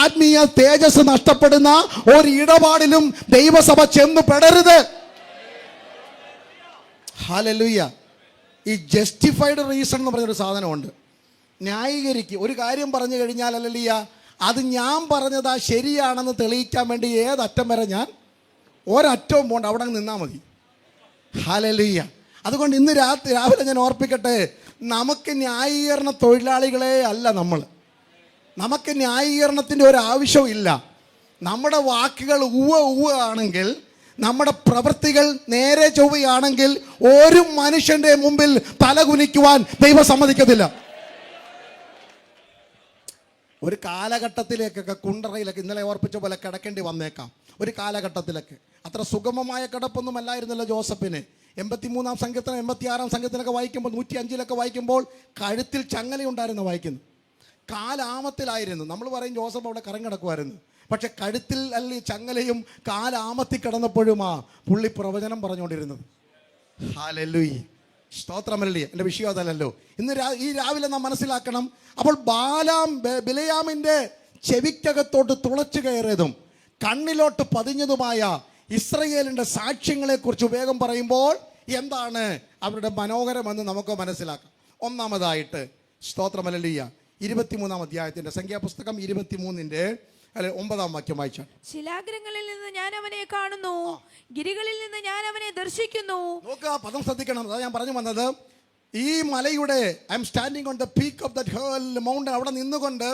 ആത്മീയ തേജസ് നഷ്ടപ്പെടുന്ന ഒരു ഇടപാടിലും ദൈവസഭ ചെന്ന് പെടരുത്. ഹല്ലേലൂയ. ഈ ജസ്റ്റിഫൈഡ് റീസൺ എന്ന് പറഞ്ഞൊരു സാധനമുണ്ട്. ന്യായീകരിക്കുക. ഒരു കാര്യം പറഞ്ഞു കഴിഞ്ഞാൽ, ഹല്ലേലൂയ, അത് ഞാൻ പറഞ്ഞതാ ശരിയാണെന്ന് തെളിയിക്കാൻ വേണ്ടി ഏതറ്റം വരെ ഞാൻ ഒരറ്റവും പോകണ്ട, അവിടെ നിന്നാൽ മതി. ഹല്ലേലൂയ. അതുകൊണ്ട് ഇന്ന് രാവിലെ ഞാൻ ഓർപ്പിക്കട്ടെ, നമുക്ക് ന്യായീകരണ തൊഴിലാളികളെ അല്ല നമ്മൾ. നമുക്ക് ന്യായീകരണത്തിൻ്റെ ഒരു ആവശ്യവും ഇല്ല. നമ്മുടെ വാക്കുകൾ ഉവ്വ ആണെങ്കിൽ, നമ്മുടെ പ്രവൃത്തികൾ നേരെ ചൊവ്വയാണെങ്കിൽ ഒരു മനുഷ്യൻ്റെ മുമ്പിൽ തലകുനിക്കുവാൻ ദൈവം സമ്മതിക്കത്തില്ല. ഒരു കാലഘട്ടത്തിലേക്കൊക്കെ കുണ്ടറയിലൊക്കെ ഇന്നലെ ഓർപ്പിച്ച പോലെ കിടക്കേണ്ടി വന്നേക്കാം. ഒരു കാലഘട്ടത്തിലൊക്കെ അത്ര സുഗമമായ കിടപ്പൊന്നും അല്ലായിരുന്നല്ലോ ജോസഫിന്. 83 സങ്കീർത്തനം 86 സങ്കീർത്തനൊക്കെ വായിക്കുമ്പോൾ 105 വായിക്കുമ്പോൾ കഴുത്തിൽ ചങ്ങലയുണ്ടായിരുന്നു വായിക്കുന്നു. കാലാമത്തിലായിരുന്നു. നമ്മൾ പറയും ജോസഫ് അവിടെ കറങ്ങി കിടക്കുമായിരുന്നു. പക്ഷെ കഴുത്തിൽ അല്ല ചങ്ങലയും കാലാമത്തിൽ കിടന്നപ്പോഴുമാ പുള്ളി പ്രവചനം പറഞ്ഞുകൊണ്ടിരുന്നത്. ഹല്ലേലൂയ. സ്തോത്രമല്ലേ. എൻ്റെ വിഷയം അതല്ലല്ലോ. ഇന്ന് ഈ രാവിലെ നാം മനസ്സിലാക്കണം. അപ്പോൾ ബിലയാമിൻ്റെ ചെവിക്കകത്തോട്ട് തുളച്ചു കയറിയതും കണ്ണിലോട്ട് പതിഞ്ഞതുമായ ഇസ്രയേലിൻ്റെ സാക്ഷ്യങ്ങളെക്കുറിച്ച് വേഗം പറയുമ്പോൾ എന്താണ് അവരുടെ മനോഹരമെന്ന് നമുക്ക് മനസ്സിലാക്കാം. ഒന്നാമതായിട്ട് സ്തോത്രമല്ലിയ 23-ാം അധ്യായത്തിൻ്റെ സംഖ്യാപുസ്തകം 23-ന്റെ 9-ാം വാക്യം വായിച്ചാൽ, ശിലാഗ്രങ്ങളിൽ നിന്ന് ഞാൻ അവനെ കാണുന്നു, ഗിരികളിൽ നിന്ന് ഞാൻ അവനെ ദർശിക്കുന്നു. നോക്കുക, പദം ശ്രദ്ധിക്കണം. അതാ ഞാൻ പറഞ്ഞു വന്നത്. ഈ മലയുടെ I M standing on the peak of that mountain, അവിടെ നിന്നുകൊണ്ട്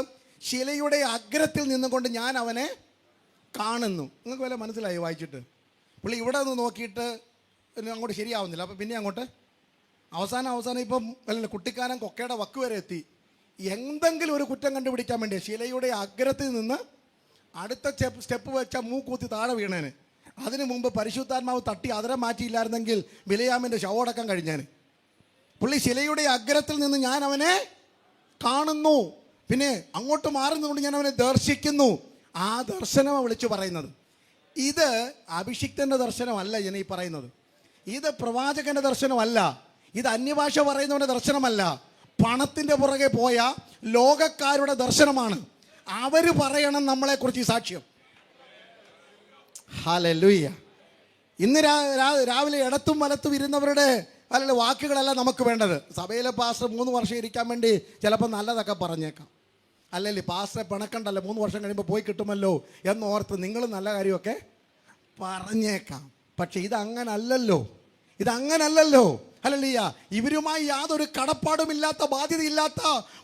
ശിലയുടെ അഗ്രത്തിൽ നിന്നുകൊണ്ട് ഞാൻ അവനെ കാണുന്നു. നിങ്ങൾക്ക് വല്ല മനസ്സിലായി വായിച്ചിട്ട്? പുള്ളി ഇവിടെ നിന്ന് നോക്കിയിട്ട് അങ്ങോട്ട് ശരിയാവുന്നില്ല. അപ്പം പിന്നെ അങ്ങോട്ട് അവസാനം ഇപ്പം അല്ല, കുട്ടിക്കാനം കൊക്കയുടെ വക്ക് വരെ എത്തി. എന്തെങ്കിലും ഒരു കുറ്റം കണ്ടുപിടിക്കാൻ വേണ്ടി ശിലയുടെ അഗ്രത്തിൽ നിന്ന് അടുത്ത സ്റ്റെപ്പ് വെച്ച മൂക്കൂത്തി താഴെ വീണേന്. അതിനു മുമ്പ് പരിശുദ്ധാത്മാവ് തട്ടി അതിരെ മാറ്റിയില്ലായിരുന്നെങ്കിൽ ബിലയാമിൻ്റെ ശവമടക്കം കഴിഞ്ഞേന്. പുള്ളി ശിലയുടെ അഗ്രത്തിൽ നിന്ന് ഞാൻ അവനെ കാണുന്നു, പിന്നെ അങ്ങോട്ട് മാറുന്നതുകൊണ്ട് ഞാൻ അവനെ ദർശിക്കുന്നു. ആ ദർശനമാണ് വിളിച്ചു പറയുന്നത്. ഇത് അഭിഷിക്തൻ്റെ ദർശനമല്ല ഞാൻ ഈ പറയുന്നത്. ഇത് പ്രവാചകന്റെ ദർശനമല്ല. ഇത് അന്യഭാഷ പറയുന്നവൻ്റെ ദർശനമല്ല. പണത്തിൻ്റെ പുറകെ പോയ ലോകക്കാരുടെ ദർശനമാണ്. അവർ പറയണം നമ്മളെക്കുറിച്ച് ഈ സാക്ഷ്യം. ഹല്ലേലൂയ. ഇന്ന് രാവിലെ ഇടത്തും വലത്തും ഇരുന്നവരുടെ വാക്കുകളല്ല നമുക്ക് വേണ്ടത്. സഭയിലെ പാസ്റ്റർ 3 വർഷം ഇരിക്കാൻ വേണ്ടി ചിലപ്പോൾ നല്ലതൊക്കെ പറഞ്ഞേക്കാം. അല്ലല്ലേ, പാസ്റ്ററെ പിണക്കണ്ടല്ലോ, 3 വർഷം കഴിയുമ്പോൾ പോയി കിട്ടുമല്ലോ എന്നോർത്ത് നിങ്ങൾ നല്ല കാര്യമൊക്കെ പറഞ്ഞേക്കാം. പക്ഷെ ഇതങ്ങനല്ലല്ലോ. ഹല്ലേലൂയ. ഇവരുമായി യാതൊരു കടപ്പാടുമില്ലാത്ത, ബാധ്യതയില്ലാത്ത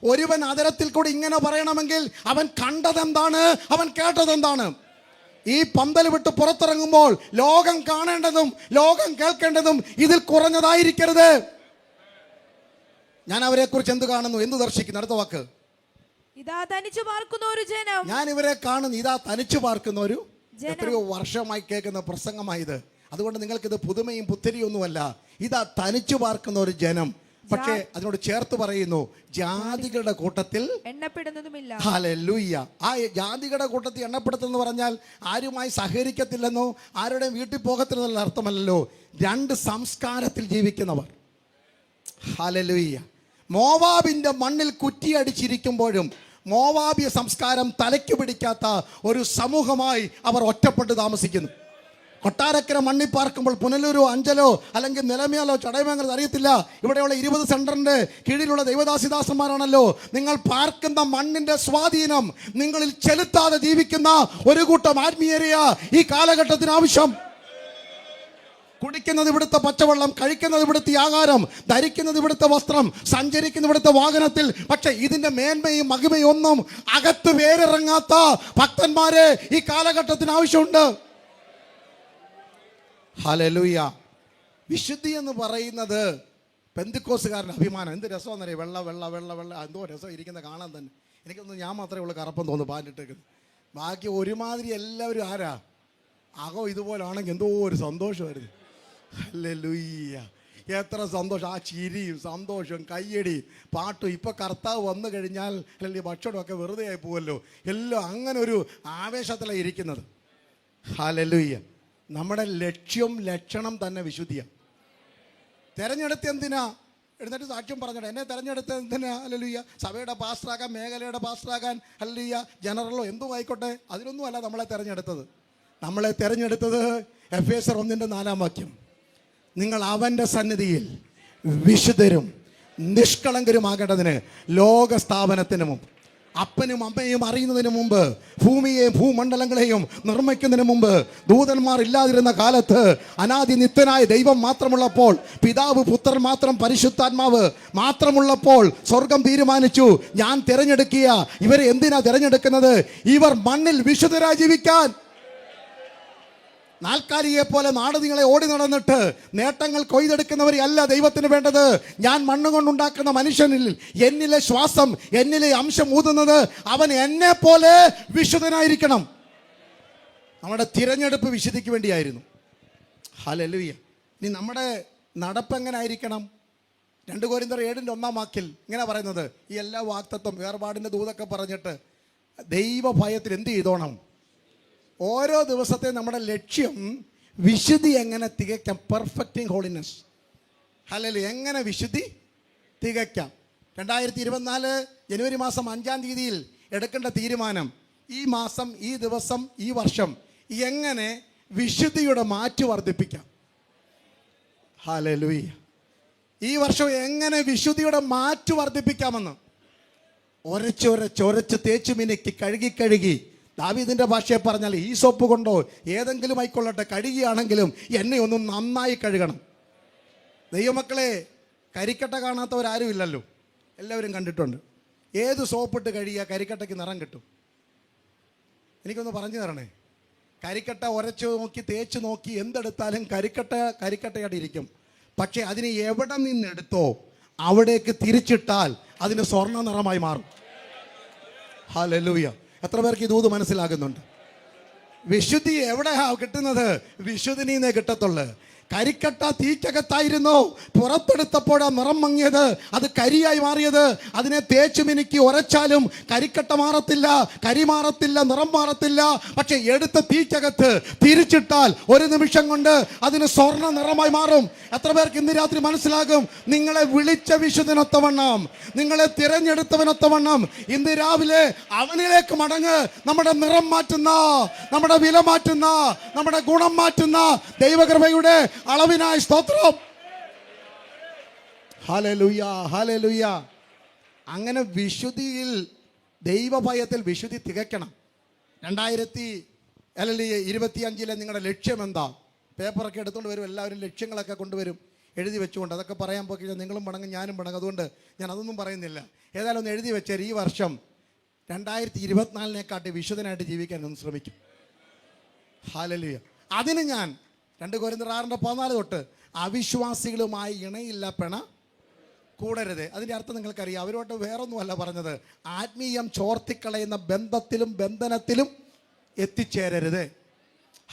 ഒരുവൻ അതരത്തിൽ കൂടി ഇങ്ങനെ പറയണമെങ്കിൽ അവൻ കണ്ടതെന്താണ്, അവൻ കേട്ടതെന്താണ്? ഈ പന്തൽ വിട്ട് പുറത്തിറങ്ങുമ്പോൾ ലോകം കാണേണ്ടതും ലോകം കേൾക്കേണ്ടതും ഇതിൽ കുറഞ്ഞതായിരിക്കരുത്. ഞാൻ അവരെ കുറിച്ച് എന്ത് കാണുന്നു, എന്ത് ദർശിക്കുന്നു? അടുത്ത വാക്ക്, ഇതാ തനിച്ചു പാർക്കുന്ന ഒരു ജനം. ഞാൻ ഇവരെ കാണുന്നു, ഇതാ തനിച്ചു പാർക്കുന്ന ഒരു. എത്രയോ വർഷമായി കേൾക്കുന്ന പ്രസംഗമായത്. അതുകൊണ്ട് നിങ്ങൾക്കിത് പുതുമയും പുത്തരിയൊന്നുമല്ല. ഇതാ തനിച്ചു പാർക്കുന്ന ഒരു ജനം. പക്ഷേ അതിനോട് ചേർത്ത് പറയുന്നു, ജാതികളുടെ കൂട്ടത്തിൽ എണ്ണപ്പെടുന്നതുമില്ല. ഹല്ലേലൂയ. ആ ജാതികളുടെ കൂട്ടത്തിൽ എണ്ണപ്പെടുത്തുന്ന പറഞ്ഞാൽ ആരുമായി സഹകരിക്കത്തില്ലെന്നോ ആരുടെയും വീട്ടിൽ പോകത്തില്ലെന്നുള്ള അർത്ഥമല്ലല്ലോ. 2 സംസ്കാരത്തിൽ ജീവിക്കുന്നവർ. ഹല്ലേലൂയ. മോവാബിന്റെ മണ്ണിൽ കുറ്റിയടിച്ചിരിക്കുമ്പോഴും മോവാബിയ സംസ്കാരം തലയ്ക്ക് പിടിക്കാത്ത ഒരു സമൂഹമായി അവർ ഒറ്റപ്പെട്ട് താമസിക്കുന്നു. കൊട്ടാരക്കര മണ്ണിൽ പാർക്കുമ്പോൾ പുനലൂരോ അഞ്ചലോ അല്ലെങ്കിൽ നിലമേലോ ചടയമംഗലോ അറിയത്തില്ല. ഇവിടെയുള്ള 20 സെന്ററിന്റെ കീഴിലുള്ള ദൈവദാസിദാസന്മാരാണല്ലോ. നിങ്ങൾ പാർക്കുന്ന മണ്ണിന്റെ സ്വാധീനം നിങ്ങളിൽ ചെലുത്താതെ ജീവിക്കുന്ന ഒരു കൂട്ടം ആത്മീയരെയ ഈ കാലഘട്ടത്തിന് ആവശ്യം. കുടിക്കുന്നത് ഇവിടുത്തെ പച്ചവെള്ളം, കഴിക്കുന്നത് ഇവിടുത്തെ ആഹാരം, ധരിക്കുന്നത് ഇവിടുത്തെ വസ്ത്രം, സഞ്ചരിക്കുന്ന ഇവിടുത്തെ വാഹനത്തിൽ. പക്ഷെ ഇതിന്റെ മേന്മയും മഹിമയും ഒന്നും അകത്ത് വേരിറങ്ങാത്ത ഭക്തന്മാരെ ഈ കാലഘട്ടത്തിന് ആവശ്യമുണ്ട്. ഹല്ലേലൂയ. വിശുദ്ധി എന്ന് പറയുന്നത് പെന്തിക്കോസുകാരൻ്റെ അഭിമാനം. എന്ത് രസമാണെന്നറിയാം. വെള്ള വെള്ള വെള്ള വെള്ള എന്തോ രസം ഇരിക്കുന്ന കാണാൻ തന്നെ. എനിക്കൊന്നും ഞാൻ മാത്രമേ ഉള്ളൂ കറപ്പം തോന്നുന്നു പാലിട്ടേക്കുന്നത്. ബാക്കി ഒരുമാതിരി എല്ലാവരും ആരാ അകോ ഇതുപോലാണെങ്കിൽ എന്തോ ഒരു സന്തോഷമായിരുന്നു. ഹല്ലേലൂയ. എത്ര സന്തോഷം. ആ ചിരിയും സന്തോഷവും കയ്യടി പാട്ടും. ഇപ്പം കർത്താവ് വന്നു കഴിഞ്ഞാൽ അല്ലെങ്കിൽ ഭക്ഷണമൊക്കെ വെറുതെ ആയി പോവല്ലോ. എല്ലാം അങ്ങനെ ഒരു ആവേശത്തിലാണ് ഇരിക്കുന്നത്. ഹല്ലേലൂയ. നമ്മുടെ ലക്ഷണം തന്നെ വിശുദ്ധിയാണ്. തിരഞ്ഞെടുത്ത് എന്തിനാ? എഴുന്നേറ്റ് സാക്ഷ്യം പറഞ്ഞോട്ടെ. എന്നെ തിരഞ്ഞെടുത്ത് എന്തിനാ? ഹല്ലേലൂയ. സഭയുടെ പാസ്റ്ററാകാൻ, മേഖലയുടെ പാസ്റ്ററാകാൻ, ഹല്ലേലൂയ, ജനറലോ എന്തോ ആയിക്കോട്ടെ, അതിനൊന്നും അല്ല നമ്മളെ തിരഞ്ഞെടുത്തത്. നമ്മളെ തിരഞ്ഞെടുത്തത് എഫേസ്യർ 1:4 വാക്യം, നിങ്ങൾ അവൻ്റെ സന്നിധിയിൽ വിശുദ്ധരും നിഷ്കളങ്കരുമാകേണ്ടതിന് ലോകസ്ഥാപനത്തിന് മുമ്പ്, അപ്പനും അമ്മയും അറിയുന്നതിന് മുമ്പ്, ഭൂമിയെയും ഭൂമണ്ഡലങ്ങളെയും നിർമ്മിക്കുന്നതിന് മുമ്പ്, ദൂതന്മാർ ഇല്ലാതിരുന്ന കാലത്ത് അനാദി നിത്യനായ ദൈവം മാത്രമുള്ളപ്പോൾ, പിതാവ് പുത്രൻ മാത്രം പരിശുദ്ധാത്മാവ് മാത്രമുള്ളപ്പോൾ സ്വർഗം തീരുമാനിച്ചു, ഞാൻ തിരഞ്ഞെടുക്കുക. ഇവരെ എന്തിനാ തിരഞ്ഞെടുക്കുന്നത്? ഇവർ മണ്ണിൽ വിശുദ്ധരായി ജീവിക്കാൻ. നാൽക്കാലിയെ പോലെ നാട് നിങ്ങളെ ഓടി നടന്നിട്ട് നേട്ടങ്ങൾ കൊയ്തെടുക്കുന്നവരെ അല്ല ദൈവത്തിന് വേണ്ടത്. ഞാൻ മണ്ണുകൊണ്ടുണ്ടാക്കുന്ന മനുഷ്യനിൽ എന്നിലെ ശ്വാസം, എന്നിലെ അംശം ഊതുന്നത് അവൻ എന്നെ പോലെ വിശുദ്ധനായിരിക്കണം. നമ്മുടെ തിരഞ്ഞെടുപ്പ് വിശുദ്ധിക്ക് വേണ്ടിയായിരുന്നു. ഹല്ലേലൂയ. ഇനി നമ്മുടെ നടപ്പ് എങ്ങനെ ആയിരിക്കണം? 2 കൊരിന്ത്യർ 7:1 വാക്യം ഇങ്ങനെ പറയുന്നത്, ഈ എല്ലാ വാക്തത്വം വേർപാടിൻ്റെ ദൂതൊക്കെ പറഞ്ഞിട്ട് ദൈവഭയത്തിൽ എന്ത് ചെയ്തോണം? ഓരോ ദിവസത്തെ നമ്മുടെ ലക്ഷ്യം വിശുദ്ധി എങ്ങനെ തികയ്ക്കാം. Perfecting holiness. ഹല്ലേലൂയ. എങ്ങനെ വിശുദ്ധി തികയ്ക്കാം? 2024 ജനുവരി മാസം 5-ാം തീയതിയിൽ എടുക്കേണ്ട തീരുമാനം, ഈ മാസം, ഈ ദിവസം, ഈ വർഷം എങ്ങനെ വിശുദ്ധിയുടെ മാറ്റ് വർദ്ധിപ്പിക്കാം. ഹല്ലേലൂയ. ഈ വർഷം എങ്ങനെ വിശുദ്ധിയുടെ മാറ്റ് വർദ്ധിപ്പിക്കാമെന്ന് ഒരച്ച് തേച്ചു മിനുക്കി കഴുകി ദാവീദിന്റെ ഭാഷയെ പറഞ്ഞാൽ ഈ സോപ്പ് കൊണ്ടോ ഏതെങ്കിലും ആയിക്കൊള്ളട്ടെ, കഴുകിയാണെങ്കിലും എന്നെ ഒന്ന് നന്നായി കഴുകണം. ദൈവമക്കളെ, കരിക്കട്ട കാണാത്തവരാരും ഇല്ലല്ലോ, എല്ലാവരും കണ്ടിട്ടുണ്ട്. ഏത് സോപ്പിട്ട് കഴുകിയാൽ കരിക്കട്ടയ്ക്ക് നിറം കിട്ടും? എനിക്കൊന്ന് പറഞ്ഞു തരണേ. കരിക്കട്ട ഉരച്ച് നോക്കി തേച്ച് നോക്കി എന്തെടുത്താലും കരിക്കട്ടയായിട്ട് ഇരിക്കും. പക്ഷെ അതിനെ എവിടെ നിന്നെടുത്തോ അവിടേക്ക് തിരിച്ചിട്ടാൽ അതിന് സ്വർണ്ണ നിറമായി മാറും. ഹല്ലേലൂയ. എത്ര പേർക്ക് ഇത് മനസ്സിലാകുന്നുണ്ട്? വിശുദ്ധി എവിടെയാ കിട്ടുന്നത്? വിശുദ്ധിയിൽ നിന്നേ കിട്ടത്തുള്ളു. കരിക്കട്ട തീക്കകത്തായിരുന്നു, പുറത്തെടുത്തപ്പോഴാ നിറം മങ്ങിയത്, അത് കരിയായി മാറിയത്. അതിനെ തേച്ചു മിനുക്കി ഉരച്ചാലും കരിക്കട്ട മാറത്തില്ല, കരി മാറത്തില്ല, നിറം മാറത്തില്ല. പക്ഷെ എടുത്ത തീക്കകത്ത് തിരിച്ചിട്ടാൽ ഒരു നിമിഷം കൊണ്ട് അതിന് സ്വർണ്ണ നിറമായി മാറും. എത്ര പേർക്ക് ഇന്ന് രാത്രി മനസ്സിലാകും? നിങ്ങളെ വിളിച്ച വിശുദ്ധനൊത്തവണ്ണം, നിങ്ങളെ തിരഞ്ഞെടുത്തവനൊത്തവണ്ണം ഇന്ന് രാവിലെ അവനിലേക്ക് മടങ്ങ്. നമ്മുടെ നിറം മാറ്റുന്ന, നമ്മുടെ വില മാറ്റുന്ന, നമ്മുടെ ഗുണം മാറ്റുന്ന ദൈവകൃപയുടെ അളവിനായി സ്തോത്രം. Hallelujah, hallelujah. അങ്ങനെ വിശുദ്ധിയിൽ, ദൈവഭയത്തിൽ വിശുദ്ധി തികയ്ക്കണം. 2025 നിങ്ങളുടെ ലക്ഷ്യം എന്താ? പേപ്പറൊക്കെ എടുത്തുകൊണ്ട് വരും, എല്ലാവരും ലക്ഷ്യങ്ങളൊക്കെ കൊണ്ടുവരും, എഴുതി വെച്ചുകൊണ്ട്. അതൊക്കെ പറയാൻ പോയി കഴിഞ്ഞാൽ നിങ്ങളും പണങ്ങും, ഞാനും പണങ്ങും. അതുകൊണ്ട് ഞാൻ അതൊന്നും പറയുന്നില്ല. ഏതായാലും ഒന്ന് എഴുതി വെച്ചാൽ ഈ വർഷം 2024 വിശുദ്ധനായിട്ട് ജീവിക്കാൻ ഒന്ന് ശ്രമിക്കും. ഹല്ലേലൂയ. അതിന് ഞാൻ 2 കൊരിന്ത്യർ 6:14 തൊട്ട് അവിശ്വാസികളുമായി ഇണയില്ല പെണ കൂടരുത്. അതിൻ്റെ അർത്ഥം നിങ്ങൾക്കറിയാം. അവരോട്ട് വേറൊന്നുമല്ല പറഞ്ഞത്, ആത്മീയം ചോർത്തിക്കളയുന്ന ബന്ധത്തിലും ബന്ധനത്തിലും എത്തിച്ചേരരുത്.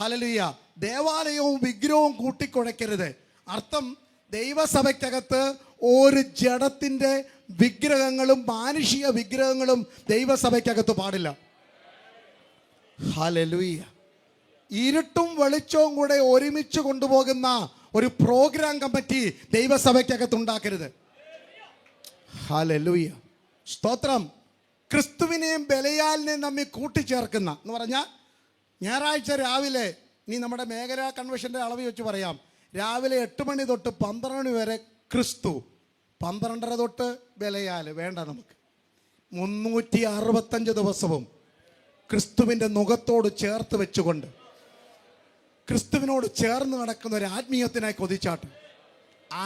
ഹല്ലേലൂയ. ദേവാലയവും വിഗ്രഹവും കൂട്ടിക്കുഴയ്ക്കരുത്. അർത്ഥം, ദൈവസഭയ്ക്കകത്ത് ഒരു ജഡത്തിൻ്റെ വിഗ്രഹങ്ങളും മാനുഷിക വിഗ്രഹങ്ങളും ദൈവസഭയ്ക്കകത്ത് പാടില്ല. ഹല്ലേലൂയ. ഇരുട്ടും വെളിച്ചവും കൂടെ ഒരുമിച്ച് കൊണ്ടുപോകുന്ന ഒരു പ്രോഗ്രാം കമ്മിറ്റി ദൈവസഭയ്ക്കകത്ത് ഉണ്ടാക്കരുത്. ഹല്ലേലൂയ, സ്തോത്രം. ക്രിസ്തുവിനെയും ബലിയാലിനെയും നമ്മെ കൂട്ടിച്ചേർക്കുന്ന എന്ന് പറഞ്ഞാൽ, ഞായറാഴ്ച രാവിലെ, ഇനി നമ്മുടെ മേഖലാ കൺവെൻഷൻ്റെ അളവ് വെച്ച് പറയാം, രാവിലെ 8 മണി തൊട്ട് 12 മണി വരെ ക്രിസ്തു, 12:30 തൊട്ട് ബലിയാൽ. വേണ്ട, നമുക്ക് 365 ദിവസവും ക്രിസ്തുവിൻ്റെ മുഖത്തോട് ചേർത്ത് വെച്ചുകൊണ്ട് ക്രിസ്തുവിനോട് ചേർന്ന് നടക്കുന്ന ഒരു ആത്മീയത്തിനായി കൊതിച്ചാട്ടും.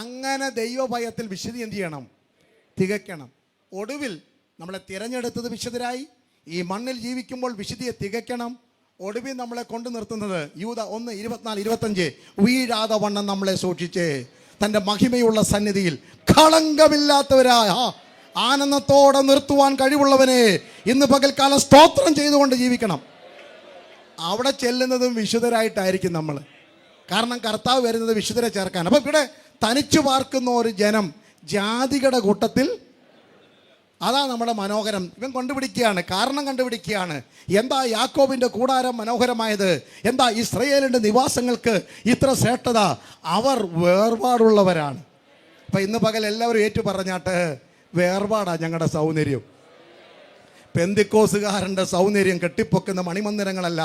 അങ്ങനെ ദൈവഭയത്തിൽ വിശുദ്ധി എന്ത് ചെയ്യണം? തികയ്ക്കണം. ഒടുവിൽ നമ്മളെ തിരഞ്ഞെടുത്തത് വിശുദ്ധരായി ഈ മണ്ണിൽ ജീവിക്കുമ്പോൾ വിശുദ്ധിയെ തികയ്ക്കണം. ഒടുവിൽ നമ്മളെ കൊണ്ടു നിർത്തുന്നത് യൂദ 1:24-25, വീഴാതെ വണ്ണം നമ്മളെ സൂക്ഷിച്ച് തൻ്റെ മഹിമയുള്ള സന്നിധിയിൽ കളങ്കമില്ലാത്തവരായ ആനന്ദത്തോടെ നിർത്തുവാൻ കഴിവുള്ളവനെ ഇന്ന് പകൽക്കാലം സ്തോത്രം ചെയ്തുകൊണ്ട് ജീവിക്കണം. അവിടെ ചെല്ലുന്നതും വിശുദ്ധരായിട്ടായിരിക്കും നമ്മൾ. കാരണം കർത്താവ് വരുന്നത് വിശുദ്ധരെ ചേർക്കാൻ. അപ്പം ഇവിടെ തനിച്ചു പാർക്കുന്ന ഒരു ജനം ജാതികളുടെ കൂട്ടത്തിൽ, അതാ നമ്മുടെ മനോഹരം. ഇവൻ കണ്ടുപിടിക്കുകയാണ്, കാരണം കണ്ടുപിടിക്കുകയാണ്. എന്താ യാക്കോബിൻ്റെ കൂടാരം മനോഹരമായത്? എന്താ ഇസ്രായേലിൻ്റെ നിവാസങ്ങൾക്ക് ഇത്ര ശ്രേഷ്ഠത? അവർ വേർപാടുള്ളവരാണ്. അപ്പം ഇന്ന് പകൽ എല്ലാവരും ഏറ്റു പറഞ്ഞാട്ട്, വേർപാടാ ഞങ്ങളുടെ സൗന്ദര്യം. പെന്തിക്കോസുകാരൻ്റെ സൗന്ദര്യം കെട്ടിപ്പൊക്കുന്ന മണിമന്ദിരങ്ങളല്ല.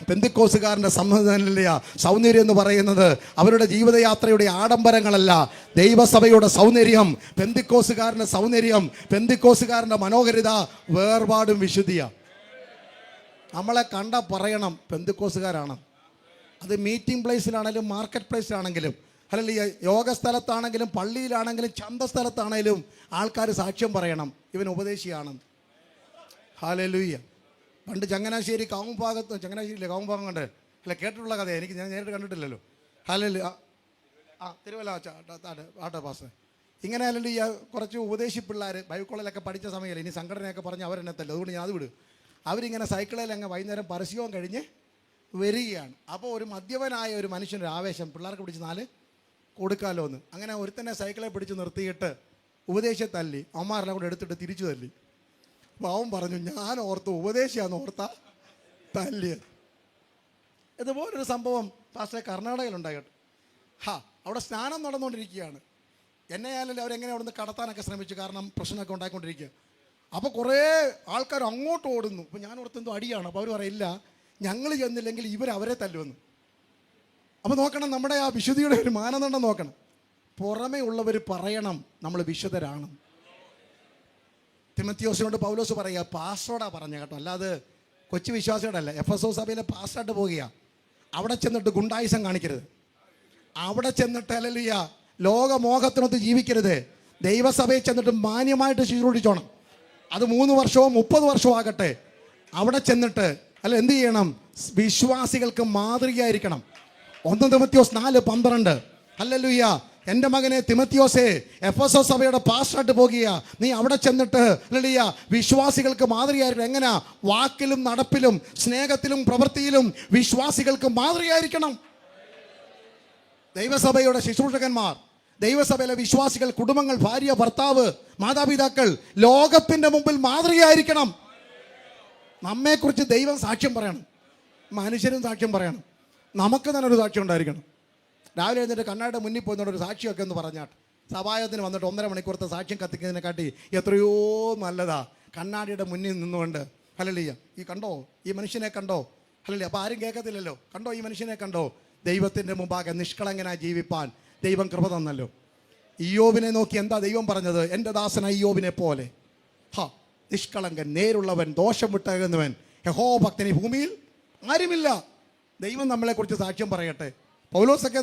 പെന്തിക്കോസുകാരൻ്റെ സൗന്ദര്യം എന്ന് പറയുന്നത് അവരുടെ ജീവിതയാത്രയുടെ ആഡംബരങ്ങളല്ല. ദൈവസഭയുടെ സൗന്ദര്യം, പെന്തിക്കോസുകാരൻ്റെ സൗന്ദര്യം, പെന്തിക്കോസുകാരൻ്റെ മനോഹരിത വേർപാടും വിശുദ്ധിയാണ്. നമ്മളെ കണ്ട പറയണം പെന്തിക്കോസുകാരാണ്. അത് മീറ്റിംഗ് പ്ലേസിലാണെങ്കിലും മാർക്കറ്റ് പ്ലേസിലാണെങ്കിലും, അല്ലെങ്കിൽ യോഗ സ്ഥലത്താണെങ്കിലും പള്ളിയിലാണെങ്കിലും ചന്തസ്ഥലത്താണെങ്കിലും ആൾക്കാർ സാക്ഷ്യം പറയണം, ഇവൻ ഉപദേശിയാണ്. ഹല്ലേലൂയ. പണ്ട് ചങ്ങനാശ്ശേരി കാവുംഭാഗത്ത്, ചങ്ങനാശ്ശേരിയിലെ കാവുംഭാഗം കണ്ട് അല്ല കേട്ടിട്ടുള്ള കഥയാണ്. ഞാൻ നേരിട്ട് കണ്ടിട്ടില്ലല്ലോ. ഹല്ലേലൂയ. തിരുവല്ല ആട്ടോ പാസ്. ഇങ്ങനെ അല്ലെങ്കിൽ കുറച്ച് ഉപദേശി പിള്ളേർ ബൈബിൾ കോളേജിലൊക്കെ പഠിച്ച സമയമില്ല, ഇനി സംഘടനയൊക്കെ പറഞ്ഞ് അവരെന്നെത്തല്ല. അതുകൊണ്ട് ഞാൻ അത് വിടും. അവരിങ്ങനെ സൈക്കിളിൽ അങ്ങ് വൈകുന്നേരം പരസ്യവും കഴിഞ്ഞ് വരികയാണ്. അപ്പോൾ ഒരു മദ്യപനായ ഒരു മനുഷ്യൻ്റെ ആവേശം, പിള്ളേർക്ക് പിടിച്ച് 4 കൊടുക്കാമല്ലോ എന്ന്. അങ്ങനെ ഒരുത്തന്നെ സൈക്കിളെ പിടിച്ച് നിർത്തിയിട്ട് ഉപദേശത്തെ തല്ലി, അമ്മമാരെല്ലാം കൂടെ എടുത്തിട്ട് തിരിച്ചു തല്ലി. അപ്പോൾ അവൻ പറഞ്ഞു, ഞാൻ ഓർത്ത് ഉപദേശിയാന്ന് ഓർത്താ തല്ലിയത്. ഇതുപോലൊരു സംഭവം പാസ്റ്ററെ കർണാടകയിലുണ്ടായിട്ട്. അവിടെ സ്നാനം നടന്നുകൊണ്ടിരിക്കുകയാണ്. എന്നെ ആയാലും അവരെങ്ങനെ അവിടെ നിന്ന് കടത്താനൊക്കെ ശ്രമിച്ചു, കാരണം പ്രശ്നമൊക്കെ ഉണ്ടായിക്കൊണ്ടിരിക്കുക. അപ്പോൾ കുറേ ആൾക്കാർ അങ്ങോട്ട് ഓടുന്നു. അപ്പോൾ ഞാൻ ഓർത്തെന്തോ അടിയാണ്. അപ്പോൾ അവർ പറയില്ല, ഞങ്ങൾ ചെന്നില്ലെങ്കിൽ അവരെ തല്ലുമെന്ന്. അപ്പോൾ നോക്കണം, നമ്മുടെ ആ വിശുദ്ധിയുടെ ഒരു മാനദണ്ഡം നോക്കണം. പുറമേ ഉള്ളവർ പറയണം നമ്മൾ വിശുദ്ധരാണ്. തിമത്തിയോസിനോട് പൗലോസ് പറയുക, പാസ്റ്റോടാ പറഞ്ഞ കേട്ടോ, അല്ലാതെ കൊച്ചു വിശ്വാസിയോടല്ല. എഫെസോസ് സഭയിലെ പാസ്റ്ററായിട്ട് പോകുക. അവിടെ ചെന്നിട്ട് ഗുണ്ടായുസം കാണിക്കരുത്. അവിടെ ചെന്നിട്ട് ഹല്ലേലൂയ ലോകമോഹത്തിനൊത്ത് ജീവിക്കരുത്. ദൈവസഭയിൽ ചെന്നിട്ട് മാന്യമായിട്ട് ശുശ്രൂഷിച്ചോണം. അത് 3 വർഷമോ 30 വർഷമോ ആകട്ടെ. അവിടെ ചെന്നിട്ട് എന്ത് ചെയ്യണം? വിശ്വാസികൾക്ക് മാതൃകയായിരിക്കണം. 1 തിമത്തിയോസ് 4:12. ഹല്ലേലൂയ, എൻ്റെ മകനെ തിമത്തിയോസേ, എഫെസോസ് സഭയുടെ പാസ്റ്ററായിട്ട് പോകുക. നീ അവിടെ ചെന്നിട്ട് ഹല്ലേലൂയ വിശ്വാസികൾക്ക് മാതൃകയായിരിക്കണം. എങ്ങനെയാ? വാക്കിലും നടപ്പിലും സ്നേഹത്തിലും പ്രവൃത്തിയിലും വിശ്വാസികൾക്ക് മാതൃകയായിരിക്കണം. ദൈവസഭയുടെ ശുശ്രൂഷകന്മാർ, ദൈവസഭയിലെ വിശ്വാസികൾ, കുടുംബങ്ങൾ, ഭാര്യ, ഭർത്താവ്, മാതാപിതാക്കൾ ലോകത്തിൻ്റെ മുമ്പിൽ മാതൃകയായിരിക്കണം. നമ്മെക്കുറിച്ച് ദൈവം സാക്ഷ്യം പറയണം, മനുഷ്യരും സാക്ഷ്യം പറയണം, നമുക്ക് തന്നെ ഒരു സാക്ഷ്യം ഉണ്ടായിരിക്കണം. രാവിലെ എഴുന്നേറ്റ് കണ്ണാടിയുടെ മുന്നിൽ പോയിരുന്നോട് ഒരു സാക്ഷിയൊക്കെ ഒന്ന് പറഞ്ഞാട്ട്, സഭായത്തിന് വന്നിട്ട് 1.5 മണിക്കൂറത്തെ സാക്ഷ്യം കത്തിക്കുന്നതിനെക്കാട്ടി എത്രയോ നല്ലതാ കണ്ണാടിയുടെ മുന്നിൽ നിന്നുകൊണ്ട് ഹല്ലേലൂയ, ഈ കണ്ടോ ഈ മനുഷ്യനെ കണ്ടോ, ഹല്ലേലൂയ. അപ്പോൾ ആരും കേൾക്കത്തില്ലല്ലോ, കണ്ടോ ഈ മനുഷ്യനെ കണ്ടോ. ദൈവത്തിൻ്റെ മുമ്പാകെ നിഷ്കളങ്കനായി ജീവിപ്പാൻ ദൈവം കൃപ തന്നല്ലോ. ഇയ്യോബിനെ നോക്കി എന്താ ദൈവം പറഞ്ഞത്? എൻ്റെ ദാസൻ ഇയ്യോബിനെ പോലെ നിഷ്കളങ്കൻ, നേരുള്ളവൻ, ദോഷം വിട്ടകുന്നവൻ, യഹോഭക്തൻ ഈ ഭൂമിയിൽ ആരുമില്ല. ദൈവം നമ്മളെക്കുറിച്ച് സാക്ഷ്യം പറയട്ടെ. പൗലോസൊക്കെ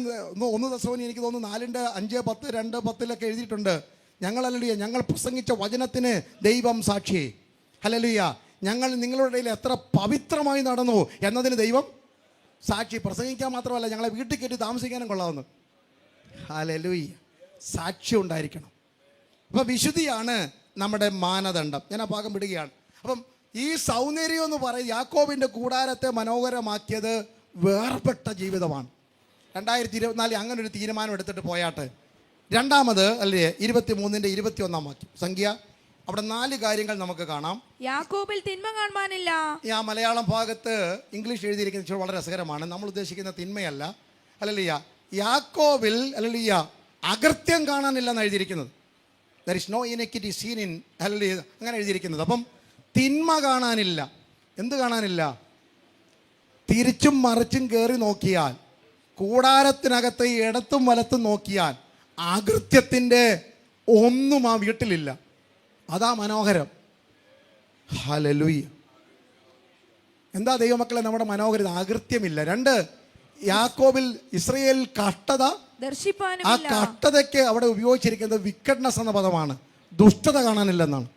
1 തെസ്സലോനിക്കർ എനിക്ക് തോന്നുന്നു 4:5, 10, 2:10 എഴുതിയിട്ടുണ്ട്. ഹല്ലേലൂയ, ഞങ്ങൾ പ്രസംഗിച്ച വചനത്തിന് ദൈവം സാക്ഷി. ഹല്ലേലൂയ, ഞങ്ങൾ നിങ്ങളുടെ ഇടയിൽ എത്ര പവിത്രമായി നടന്നു എന്നതിന് ദൈവം സാക്ഷി. പ്രസംഗിക്കാൻ മാത്രമല്ല, ഞങ്ങളെ വീട്ടിൽ കയറ്റി താമസിക്കാനും കൊള്ളാവുന്നു. ഹല്ലേലൂയ, സാക്ഷ്യം ഉണ്ടായിരിക്കണം. അപ്പോൾ വിശുദ്ധിയാണ് നമ്മുടെ മാനദണ്ഡം. ഞാൻ ആ ഭാഗം വിടുകയാണ്. അപ്പം ഈ സൗന്ദര്യം എന്ന് പറയുന്നത് യാക്കോബിൻ്റെ കൂടാരത്തെ മനോഹരമാക്കിയത് വേർപെട്ട ജീവിതമാണ്. 2024 അങ്ങനെ ഒരു തീരുമാനം എടുത്തിട്ട് പോയാട്ടെ. രണ്ടാമത് 23:21 വാക്യം സംഖ്യ, അവിടെ 4 കാര്യങ്ങൾ നമുക്ക് കാണാം. യാക്കോബിൽ തിന്മ കാണാനില്ല. ആ മലയാളം ഭാഗത്ത് ഇംഗ്ലീഷ് എഴുതിയിരിക്കുന്നത് വളരെ രസകരമാണ്. നമ്മൾ ഉദ്ദേശിക്കുന്ന തിന്മയല്ല. ഹല്ലേലൂയ, യാക്കോബിൽ ഹല്ലേലൂയ അകൃത്യം കാണാനില്ലെന്ന് എഴുതിയിരിക്കുന്നത്. There is no iniquity seen in, hallelujah, അങ്ങനെ എഴുതിയിരിക്കുന്നത്. അപ്പം തിന്മ കാണാനില്ല. എന്ത് കാണാനില്ല? തിരിച്ചും മറിച്ചും കയറി നോക്കിയാൽ, കൂടാരത്തിനകത്ത് ഇടത്തും വലത്തും നോക്കിയാൽ അകൃത്യത്തിൻ്റെ ഒന്നും ആ വീട്ടിലില്ല. അതാ മനോഹരം. ഹല്ലേലൂയ. എന്താ ദൈവമക്കളെ നമ്മുടെ മനോഹരത? അകൃത്യമില്ല. 2, യാക്കോബിൽ ഇസ്രയേൽ കഷ്ടത ദർശിപ്പാനും, ആ കഷ്ടതയ്ക്ക് അവിടെ ഉപയോഗിച്ചിരിക്കുന്നത് വിക്കഡ്നെസ് എന്ന പദമാണ്. ദുഷ്ടത കാണാനില്ലെന്നാണ്.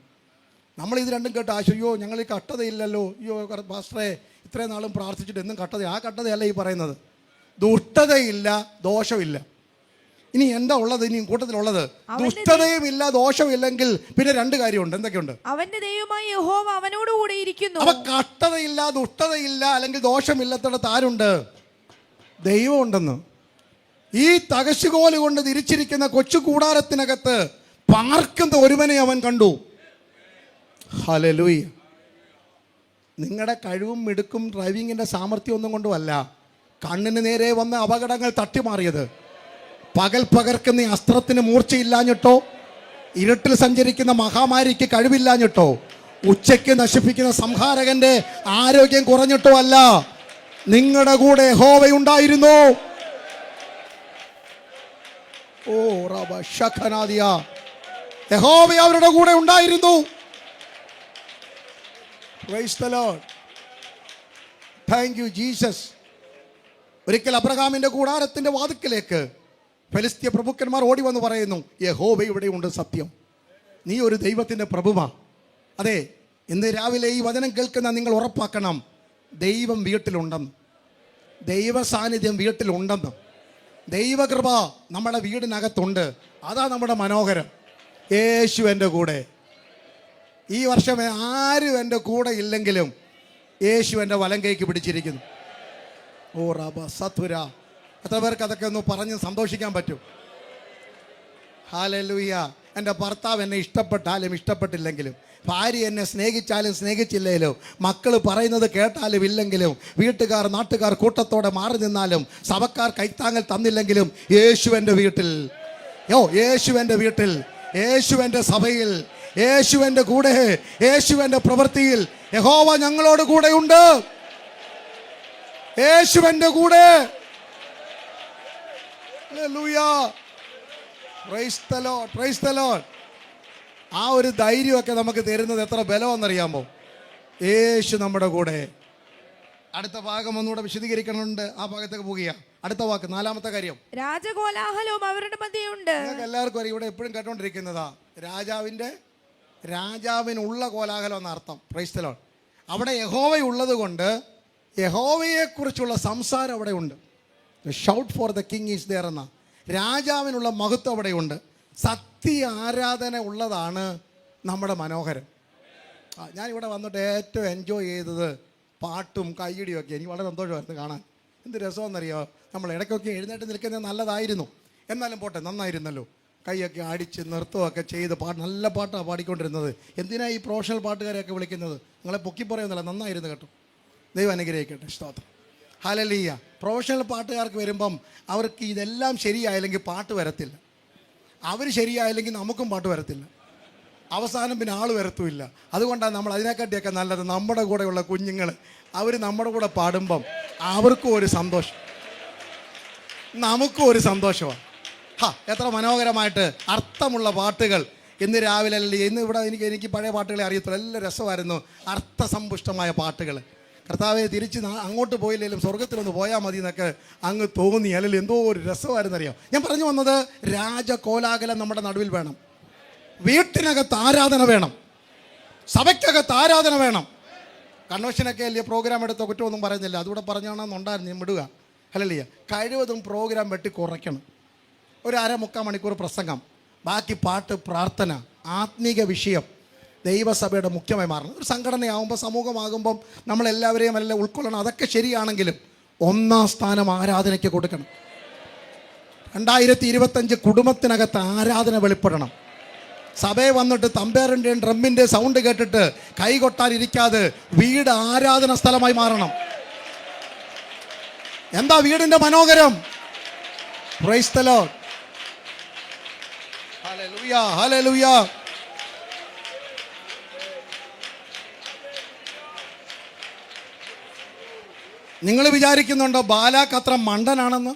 നമ്മൾ ഇത് രണ്ടും കേട്ട് അയ്യോ ഞങ്ങൾ ഈ കഷ്ടതയില്ലല്ലോ, അയ്യോ പാസ്റ്ററെ ഇത്രയും നാളും പ്രാർത്ഥിച്ചിട്ട് എന്നും കഷ്ടത. ആ കഷ്ടതയല്ല ഈ പറയുന്നത്. ദുഷ്ടതയില്ല, ദോഷമില്ല. ഇനി എന്താ ഉള്ളത്? ഇനി കൂട്ടത്തിലുള്ളത് ദുഷ്ടതയും ഇല്ല, ദോഷമില്ലെങ്കിൽ പിന്നെ 2 കാര്യമുണ്ട്. എന്തൊക്കെയുണ്ട്? അവന്റെ ദൈവമായ യഹോവ അവനോട് കൂടെ ഇരിക്കുന്നു. അപ്പൊ കഷ്ടതയില്ല, ദുഷ്ടതയില്ല, അല്ലെങ്കിൽ ദോഷമില്ലാത്തടത്ത് ആരുണ്ട്? ദൈവം ഉണ്ടെന്ന്. ഈ തകശുകോല് കൊണ്ട് തിരിച്ചിരിക്കുന്ന കൊച്ചു കൂടാരത്തിനകത്ത് പാർക്കുന്ന ഒരുവനെ അവൻ കണ്ടു. ഹല്ലേലൂയ. നിങ്ങളുടെ കഴിവും മിടുക്കും ഡ്രൈവിങ്ങിൻ്റെ സാമർഥ്യം ഒന്നും കൊണ്ടുമല്ല കണ്ണിന് നേരെ വന്ന അപകടങ്ങൾ തട്ടിമാറിയത്. പകൽ പകർക്കുന്ന അസ്ത്രത്തിന് മൂർച്ചയില്ലാഞ്ഞിട്ടോ, ഇരുട്ടിൽ സഞ്ചരിക്കുന്ന മഹാമാരിക്ക് കഴിവില്ലാഞ്ഞിട്ടോ, ഉച്ചയ്ക്ക് നശിപ്പിക്കുന്ന സംഹാരകന്റെ ആരോഗ്യം കുറഞ്ഞിട്ടോ അല്ല, നിങ്ങളുടെ കൂടെ യഹോവയുണ്ടായിരുന്നു. ഓ റബ ശഖനാദിയ, യഹോവ അവരുടെ കൂടെ ഉണ്ടായിരുന്നു. Price the Lord. Thank you Jesus. ഒരിക്കൽ അബ്രഹാമിന്റെ കൂടാരത്തിന്റെ വാതിക്കലേക്ക് ഫെലിസ്ത്യ പ്രഭുക്കന്മാർ ഓടി വന്ന് പറയുന്നു, യഹോവ ഇവിടെയുണ്ട്, സത്യം, നീ ഒരു ദൈവത്തിൻ്റെ പ്രഭുവാ. അതെ, ഇന്ന് രാവിലെ ഈ വചനം കേൾക്കുന്ന നിങ്ങൾ ഉറപ്പാക്കണം, ദൈവം വീട്ടിലുണ്ടെന്ന്, ദൈവ സാന്നിധ്യം വീട്ടിലുണ്ടെന്ന്, ദൈവകൃപ നമ്മുടെ വീടിനകത്തുണ്ട്. അതാ നമ്മുടെ മനോഹരം. യേശു എൻ്റെ കൂടെ. ഈ വർഷം ആരും എൻ്റെ കൂടെ ഇല്ലെങ്കിലും യേശു എൻ്റെ വലം കൈക്ക് പിടിച്ചിരിക്കുന്നു. ഓ റബ സത്തുര. എത്ര പേർക്ക് അതൊക്കെ ഒന്ന് പറഞ്ഞ് സന്തോഷിക്കാൻ പറ്റും? ഹല്ലേലൂയ. എൻ്റെ ഭർത്താവ് എന്നെ ഇഷ്ടപ്പെട്ടാലും ഇഷ്ടപ്പെട്ടില്ലെങ്കിലും, ഭാര്യ എന്നെ സ്നേഹിച്ചാലും സ്നേഹിച്ചില്ലെങ്കിലും, മക്കൾ പറയുന്നത് കേട്ടാലും ഇല്ലെങ്കിലും, വീട്ടുകാർ നാട്ടുകാർ കൂട്ടത്തോടെ മാറി നിന്നാലും, സഭക്കാർ കൈത്താങ്ങൽ തന്നില്ലെങ്കിലും, യേശു എൻ്റെ വീട്ടിൽ. യേശുവിൻ്റെ വീട്ടിൽ, യേശുവിൻ്റെ സഭയിൽ, യേശുവിൻ്റെ കൂടെ, യേശുവിൻ്റെ പ്രവൃത്തിയിൽ യഹോവ ഞങ്ങളോട് കൂടെയുണ്ട്. യേശുവിൻ്റെ കൂടെ. Hallelujah. Praise the Lord, price the Lord. ആ ഒരു ധൈര്യമൊക്കെ നമുക്ക് തരുന്നത് എത്ര ബലമെന്നറിയാമോ? യേശു നമ്മുടെ കൂടെ. അടുത്ത ഭാഗം ഒന്നുകൂടെ വിശദീകരിക്കണമുണ്ട്. ആ ഭാഗത്തേക്ക് പോകുക. അടുത്ത വാക്ക്, നാലാമത്തെ കാര്യം. രാജകോലാഹലവും അവരുടെ മധ്യയുണ്ട്. നിങ്ങൾക്ക് എല്ലാവർക്കും അറിയാം, ഇവിടെ എപ്പോഴും കേട്ടോണ്ടിരിക്കുന്നതാ രാജാവിനുള്ള കോലാഹലം എന്ന അർത്ഥം. Praise the Lord. അവിടെ യഹോവയുള്ളത് കൊണ്ട് യഹോവയെക്കുറിച്ചുള്ള സംസാരം അവിടെ ഉണ്ട്. Shout for the king is there എന്ന രാജാവിനുള്ള മഹത്വം അവിടെയുണ്ട്. സത്യ ആരാധന ഉള്ളതാണ് നമ്മുടെ മനോഹരം. ഞാനിവിടെ വന്നിട്ട് ഏറ്റവും എൻജോയ് ചെയ്തത് പാട്ടും കയ്യടിയും ഒക്കെ. എനിക്ക് വളരെ സന്തോഷമായിരുന്നു കാണാൻ. എന്ത് രസമെന്നറിയോ? നമ്മൾ ഇടയ്ക്കൊക്കെ എഴുന്നേറ്റ് നിൽക്കുന്നത് നല്ലതായിരുന്നു, എന്നാലും പോട്ടെ, നന്നായിരുന്നല്ലോ. കൈയൊക്കെ അടിച്ച് നൃത്തമൊക്കെ ചെയ്ത് നല്ല പാട്ടാണ് പാടിക്കൊണ്ടിരുന്നത്. എന്തിനാ ഈ പ്രൊഫഷണൽ പാട്ടുകാരെയൊക്കെ വിളിക്കുന്നത്? നിങ്ങളെ പൊക്കി പറയുന്നില്ല, നന്നായിരുന്നു കേട്ടോ. ദൈവം അനുഗ്രഹിക്കട്ടെ. സ്തോത്രം. ഹല്ലേലൂയ. പ്രൊഫഷണൽ പാട്ടുകാർക്ക് വരുമ്പം അവർക്ക് ഇതെല്ലാം ശരിയായില്ലെങ്കിൽ പാട്ട് വരത്തില്ല. അവർ ശരിയായില്ലെങ്കിൽ നമുക്കും പാട്ട് വരത്തില്ല. അവസാനം പിന്നെ ആൾ വരത്തുമില്ല. അതുകൊണ്ടാണ് നമ്മൾ അതിനെക്കാട്ടിയൊക്കെ നല്ലത് നമ്മുടെ കൂടെയുള്ള കുഞ്ഞുങ്ങൾ അവർ നമ്മുടെ കൂടെ പാടുമ്പം അവർക്കും ഒരു സന്തോഷം, നമുക്കും ഒരു സന്തോഷമാണ്. എത്ര മനോഹരമായിട്ട് അർത്ഥമുള്ള പാട്ടുകൾ. ഇന്ന് രാവിലെ ഇന്ന് ഇവിടെ എനിക്ക് പഴയ പാട്ടുകളെ അറിയത്തുള്ളൂ. എല്ലാം രസമായിരുന്നു, അർത്ഥസമ്പുഷ്ടമായ പാട്ടുകൾ. കർത്താവെ തിരിച്ച് അങ്ങോട്ട് പോയില്ലെങ്കിലും സ്വർഗത്തിലൊന്ന് പോയാൽ മതി എന്നൊക്കെ അങ്ങ് തോന്നി. അല്ലെങ്കിൽ എന്തോ ഒരു രസമായിരുന്നു അറിയാം. ഞാൻ പറഞ്ഞു വന്നത്, രാജകോലാഹലം നമ്മുടെ നടുവിൽ വേണം. വീട്ടിനകത്ത് ആരാധന വേണം, സഭയ്ക്കകത്ത് ആരാധന വേണം. കൺവെൻഷനൊക്കെ അല്ലേ പ്രോഗ്രാം എടുത്ത കുറ്റമൊന്നും പറയുന്നില്ല, അതുകൂടെ പറഞ്ഞോണമെന്നുണ്ടായിരുന്നു, വിടുക. ഹല്ലേലൂയ. കഴിവതും പ്രോഗ്രാം വെട്ടി കുറയ്ക്കണം. ഒരു 1/2-3 മണിക്കൂർ പ്രസംഗം, ബാക്കി പാട്ട്, പ്രാർത്ഥന, ആത്മീക വിഷയം ദൈവസഭയുടെ മുഖ്യമായി മാറണം. ഒരു സംഘടനയാകുമ്പോൾ, സമൂഹമാകുമ്പം നമ്മളെല്ലാവരെയും എല്ലാം ഉൾക്കൊള്ളണം. അതൊക്കെ ശരിയാണെങ്കിലും 1-ാം സ്ഥാനം ആരാധനയ്ക്ക് കൊടുക്കണം. 2025 കുടുംബത്തിനകത്ത് ആരാധന വെളിപ്പെടണം. സഭയെ വന്നിട്ട് തമ്പേറിൻ്റെയും ഡ്രമ്മിൻ്റെ സൗണ്ട് കേട്ടിട്ട് കൈകൊട്ടാനിരിക്കാതെ വീട് ആരാധന സ്ഥലമായി മാറണം. എന്താ വീടിൻ്റെ മനോഹരം? Price the Lord. Hallelujah, hallelujah. നിങ്ങൾ വിചാരിക്കുന്നുണ്ടോ ബാലാക്ക് അത്ര മണ്ടനാണെന്ന്?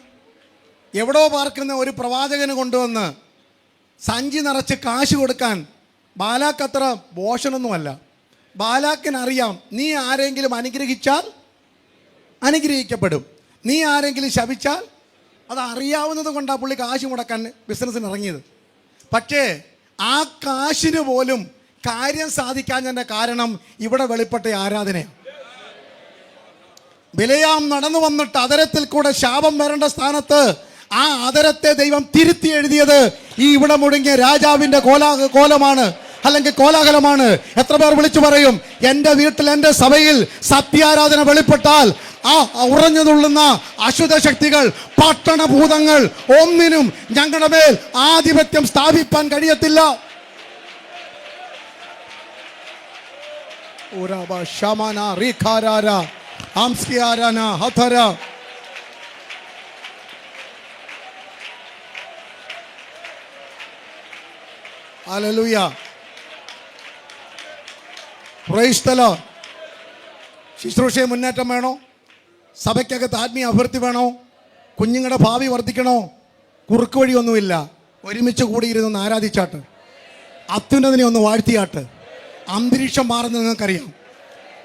എവിടോ പാർക്കുന്ന ഒരു പ്രവാചകന് കൊണ്ടുവന്ന് സഞ്ചി നിറച്ച് കാശ് കൊടുക്കാൻ ബാലാക്ക് അത്ര ഭോഷനൊന്നുമല്ല. ബാലാക്കിനറിയാം, നീ ആരെങ്കിലും അനുഗ്രഹിച്ചാൽ അനുഗ്രഹിക്കപ്പെടും, നീ ആരെങ്കിലും ശപിച്ചാൽ. അത് അറിയാവുന്നത് കൊണ്ടാണ് പുള്ളി കാശ് മുടക്കാൻ ബിസിനസ്സിന് ഇറങ്ങിയത്. പക്ഷേ ആ കാശിന് പോലും കാര്യം സാധിക്കാൻ കാരണം ഇവിടെ വെളിപ്പെട്ട ആരാധനയാണ്. ബിലെയാം നടന്നു വന്നിട്ട് അതരത്തിൽ കൂടെ ശാപം വരേണ്ട സ്ഥാനത്ത് ആ അതരത്തെ ദൈവം തിരുത്തി എഴുതിയത് ഈ ഇവിടെ മുടങ്ങിയ രാജാവിൻ്റെ കോലമാണ്, അല്ലെങ്കിൽ കോലാഹലമാണ്. എത്ര പേർ വിളിച്ചു പറയും, എൻ്റെ വീട്ടിൽ, എൻ്റെ സഭയിൽ സത്യാരാധന വെളിപ്പെട്ടാൽ ആ ഉറഞ്ഞുതുള്ളുന്ന അശുദ്ധ ശക്തികൾ, പട്ടണഭൂതങ്ങൾ ഒന്നിനും ഞങ്ങളുടെ മേൽ ആധിപത്യം സ്ഥാപിപ്പാൻ കഴിയത്തില്ല. ഹല്ലേലൂയ. Praise the Lord. ശുശ്രൂഷയെ മുന്നേറ്റം വേണോ? സഭയ്ക്കകത്ത് ആത്മീയ അഭിവൃദ്ധി വേണോ? കുഞ്ഞുങ്ങളുടെ ഭാവി വർദ്ധിക്കണോ? കുറുക്ക് വഴിയൊന്നുമില്ല. ഒരുമിച്ച് കൂടിയിരുന്നൊന്ന് ആരാധിച്ചാട്ട്, അത്യുന്നതിനെ ഒന്ന് വാഴ്ത്തിയാട്ട്. അന്തരീക്ഷം മാറുന്നത് നിങ്ങൾക്കറിയാം.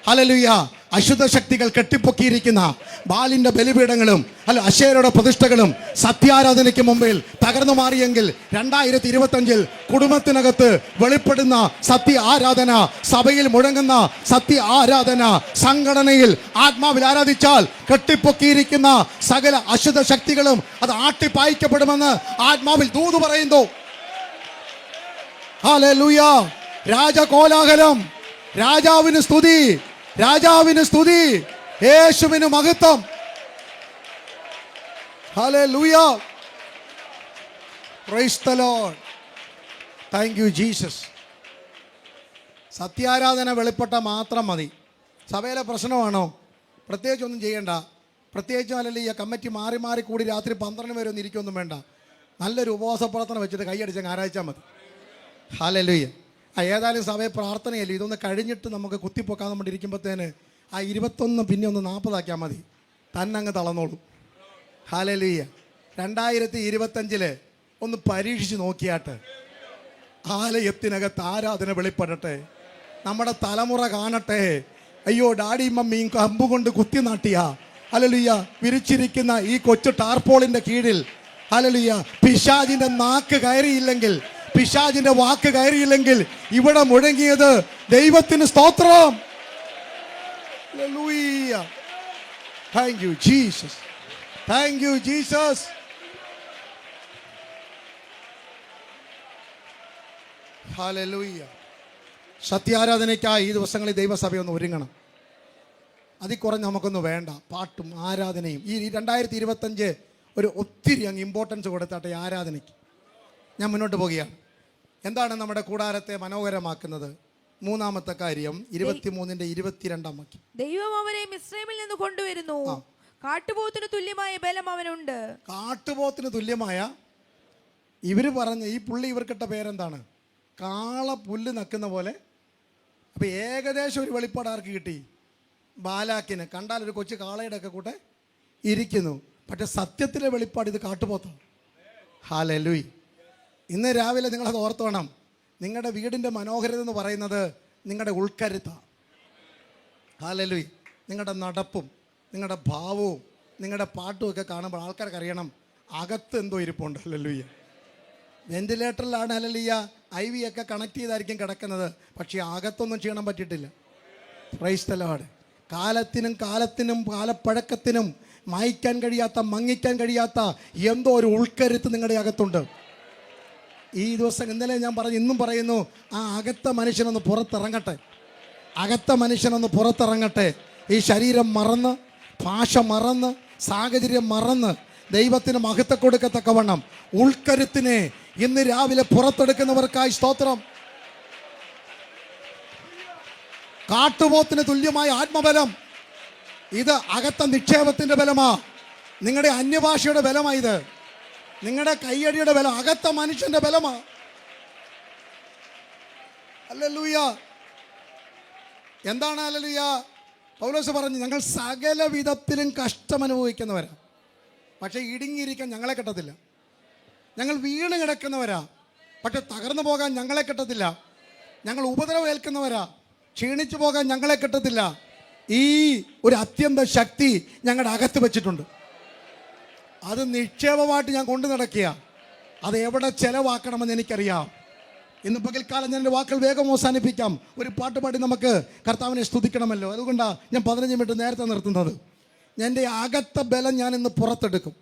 ഹല്ലേലൂയ. അശുദ്ധ ശക്തികൾ കെട്ടിപ്പൊക്കിയിരിക്കുന്ന ബാലിൻ്റെ ബലിപീഠങ്ങളും അശേരയുടെ പ്രതിഷ്ഠകളും സത്യാരാധനയ്ക്ക് മുമ്പിൽ തകർന്നു മാറിയെങ്കിൽ 2025 കുടുംബത്തിനകത്ത് വെളിപ്പെടുന്ന സത്യ ആരാധന, സഭയിൽ മുഴങ്ങുന്ന സത്യ ആരാധന, സംഘടനയിൽ ആത്മാവിൽ ആരാധിച്ചാൽ കെട്ടിപ്പൊക്കിയിരിക്കുന്ന സകല അശുദ്ധ ശക്തികളും അത് ആട്ടിപ്പായിക്കപ്പെടുമെന്ന് ആത്മാവിൽ ദൂത് പറയുന്നു. ഹല്ലേലൂയ. രാജകോലാഹലം, രാജാവിന് സ്തുതി, രാജാവിന് സ്തുതി, യേശുവിന് മഹത്വം. Hallelujah. Praise the Lord. Thank you Jesus. സത്യാരാധന വെളിപ്പെട്ട മാത്രം മതി. സഭയിലെ പ്രശ്നമാണോ? പ്രത്യേകിച്ച് ഒന്നും ചെയ്യണ്ട. പ്രത്യേകിച്ചും അല്ലെങ്കിൽ ഈ കമ്മിറ്റി മാറി മാറി കൂടി രാത്രി 12 വരെ ഒന്നും ഇരിക്കൊന്നും വേണ്ട. നല്ലൊരു ഉപവാസ പ്രാർത്ഥന വെച്ചിട്ട് കൈയടിച്ച് ഞായറാഴ്ച മതി. ഹല്ലേലൂയ. ഏതായാലും സഭയെ പ്രാർത്ഥനയല്ലേ, ഇതൊന്ന് കഴിഞ്ഞിട്ട് നമുക്ക് കുത്തിപ്പൊക്കാൻ നമ്മൾ ഇരിക്കുമ്പോഴത്തേന് ആ 21 പിന്നെ ഒന്ന് 40 ആക്കിയാൽ മതി, തന്നെ അങ്ങ് തളർന്നോളും. ഹല്ലേലൂയ. 2025 ഒന്ന് പരീക്ഷിച്ച് നോക്കിയാട്ട് ആലയത്തിനകത്ത് ആരാധന വെളിപ്പെടട്ടെ, നമ്മുടെ തലമുറ കാണട്ടെ. അയ്യോ ഡാഡിയും മമ്മിയും കമ്പ് കൊണ്ട് കുത്തി നാട്ടിയ ഹല്ലേലൂയ വിരിച്ചിരിക്കുന്ന ഈ കൊച്ചു ടാർപോളിന്റെ കീഴിൽ ഹല്ലേലൂയ പിശാചിന്റെ നാക്ക് കയറിയില്ലെങ്കിൽ, പിശാചിന്റെ വാക്ക് കയറിയില്ലെങ്കിൽ ഇവിടെ മുഴങ്ങിയത് ദൈവത്തിന് സ്തോത്രം. Hallelujah. Thank you Jesus, thank you Jesus. Hallelujah. സത്യാരാധനയ്ക്കായി ഈ ദിവസങ്ങളിൽ ദൈവസഭയൊന്ന് ഒരുങ്ങണം. അതിൽ കുറഞ്ഞ് നമുക്കൊന്ന് വേണ്ട. പാട്ടും ആരാധനയും ഈ 2025 ഒരു ഒത്തിരി അങ്ങ് ഇമ്പോർട്ടൻസ് കൊടുത്താട്ടെ ഈ ആരാധനയ്ക്ക്. ഞാൻ മുന്നോട്ട് പോവുകയാണ്. എന്താണ് നമ്മുടെ കൂടാരത്തെ മനോഹരമാക്കുന്നത്? മൂന്നാമത്തെ കാര്യം 23-ന്റെ 22 വാക്യം. ദൈവം അവരെ മിസ്രൈമിൽ നിന്ന് കൊണ്ടുവരുന്നു, കാട്ടുപോത്തിന് തുല്യമായ ബലം അവനുണ്ട്. കാട്ടുപോത്തിന് തുല്യമായ, ഇവര് പറഞ്ഞ ഈ പുള്ളി ഇവർക്കിട്ട പേരെന്താണ്? കാള പുല്ല് നക്കുന്ന പോലെ. അപ്പൊ ഏകദേശം ഒരു വെളിപ്പാട് ആർക്ക് കിട്ടി? ബാലാക്കിന്. കണ്ടാൽ ഒരു കൊച്ചു കാളയുടെ ഒക്കെ കൂടെ ഇരിക്കുന്നു, പക്ഷെ സത്യത്തിലെ വെളിപ്പാട് ഇത് കാട്ടുപോത്താണ്. ഹല്ലേലൂയ. ഇന്ന് രാവിലെ നിങ്ങളത് ഓർത്തോണം. നിങ്ങളുടെ വീടിൻ്റെ മനോഹരത എന്ന് പറയുന്നത് നിങ്ങളുടെ ഉൾക്കരുത്താണ്. ഹല്ലേലൂയ. നിങ്ങളുടെ നടപ്പും നിങ്ങളുടെ ഭാവവും നിങ്ങളുടെ പാട്ടും ഒക്കെ കാണുമ്പോൾ ആൾക്കാർക്ക് അറിയണം അകത്ത് എന്തോ ഇരിപ്പുണ്ട്. ഹല്ലേലൂയ. വെന്റിലേറ്ററിലാണ് ഹല്ലേലൂയ IV ഒക്കെ കണക്ട് ചെയ്തായിരിക്കും കിടക്കുന്നത്, പക്ഷേ അകത്തൊന്നും ചെയ്യണം പറ്റിയിട്ടില്ല. Praise the Lord. കാലത്തിനും കാലപ്പഴക്കത്തിനും മായ്ക്കാൻ കഴിയാത്ത, മങ്ങിക്കാൻ കഴിയാത്ത എന്തോ ഒരു ഉൾക്കരുത്ത് നിങ്ങളുടെ അകത്തുണ്ട്. ഈ ദിവസം ഇന്നലെ ഞാൻ പറഞ്ഞു, ഇന്നും പറയുന്നു, ആ അകത്ത മനുഷ്യനൊന്ന് പുറത്തിറങ്ങട്ടെ. അകത്ത മനുഷ്യനൊന്ന് പുറത്തിറങ്ങട്ടെ. ഈ ശരീരം മറന്ന്, ഭാഷ മറന്ന്, സാഹചര്യം മറന്ന് ദൈവത്തിന് മഹത്വം കൊടുക്കത്തക്കവണ്ണം ഉൾക്കരുത്തിനെ ഇന്ന് രാവിലെ പുറത്തെടുക്കുന്നവർക്കായി സ്തോത്രം. കാട്ടുപോത്തിന് തുല്യമായ ആത്മബലം, ഇത് അകത്ത നിക്ഷേപത്തിന്റെ ബലമാ. നിങ്ങളുടെ അന്യഭാഷയുടെ ബലമാ ഇത്. നിങ്ങളുടെ കയ്യടിയുടെ ബലം അകത്ത മനുഷ്യന്റെ ബലമാ. ഹല്ലേലൂയ. എന്താണ് ഹല്ലേലൂയ? പൗലോസ് പറഞ്ഞു, ഞങ്ങൾ സകല വിധത്തിലും കഷ്ടം അനുഭവിക്കുന്നവരാ, പക്ഷെ ഇടുങ്ങിയിരിക്കാൻ ഞങ്ങളെ കിട്ടത്തില്ല. ഞങ്ങൾ വീണ് കിടക്കുന്നവരാ, പക്ഷെ തകർന്നു പോകാൻ ഞങ്ങളെ കിട്ടത്തില്ല. ഞങ്ങൾ ഉപദ്രവം ഏൽക്കുന്നവരാ, ക്ഷീണിച്ചു പോകാൻ ഞങ്ങളെ കിട്ടത്തില്ല. ഈ ഒരു അത്യന്ത ശക്തി ഞങ്ങളുടെ അകത്ത് വെച്ചിട്ടുണ്ട്. അത് നിക്ഷേപമായിട്ട് ഞാൻ കൊണ്ടു നടക്കുക. അത് എവിടെ ചെലവാക്കണമെന്ന് എനിക്കറിയാം. ഇന്ന് പകൽക്കാലം ഞാൻ എൻ്റെ വാക്കുകൾ വേഗം അവസാനിപ്പിക്കാം. ഒരു പാട്ട് പാടി നമുക്ക് കർത്താവിനെ സ്തുതിക്കണമല്ലോ. അതുകൊണ്ടാണ് ഞാൻ 15 മിനിറ്റ് നേരത്തെ നിർത്തുന്നത്. എൻ്റെ അകത്ത ബലം ഞാൻ ഇന്ന് പുറത്തെടുക്കും.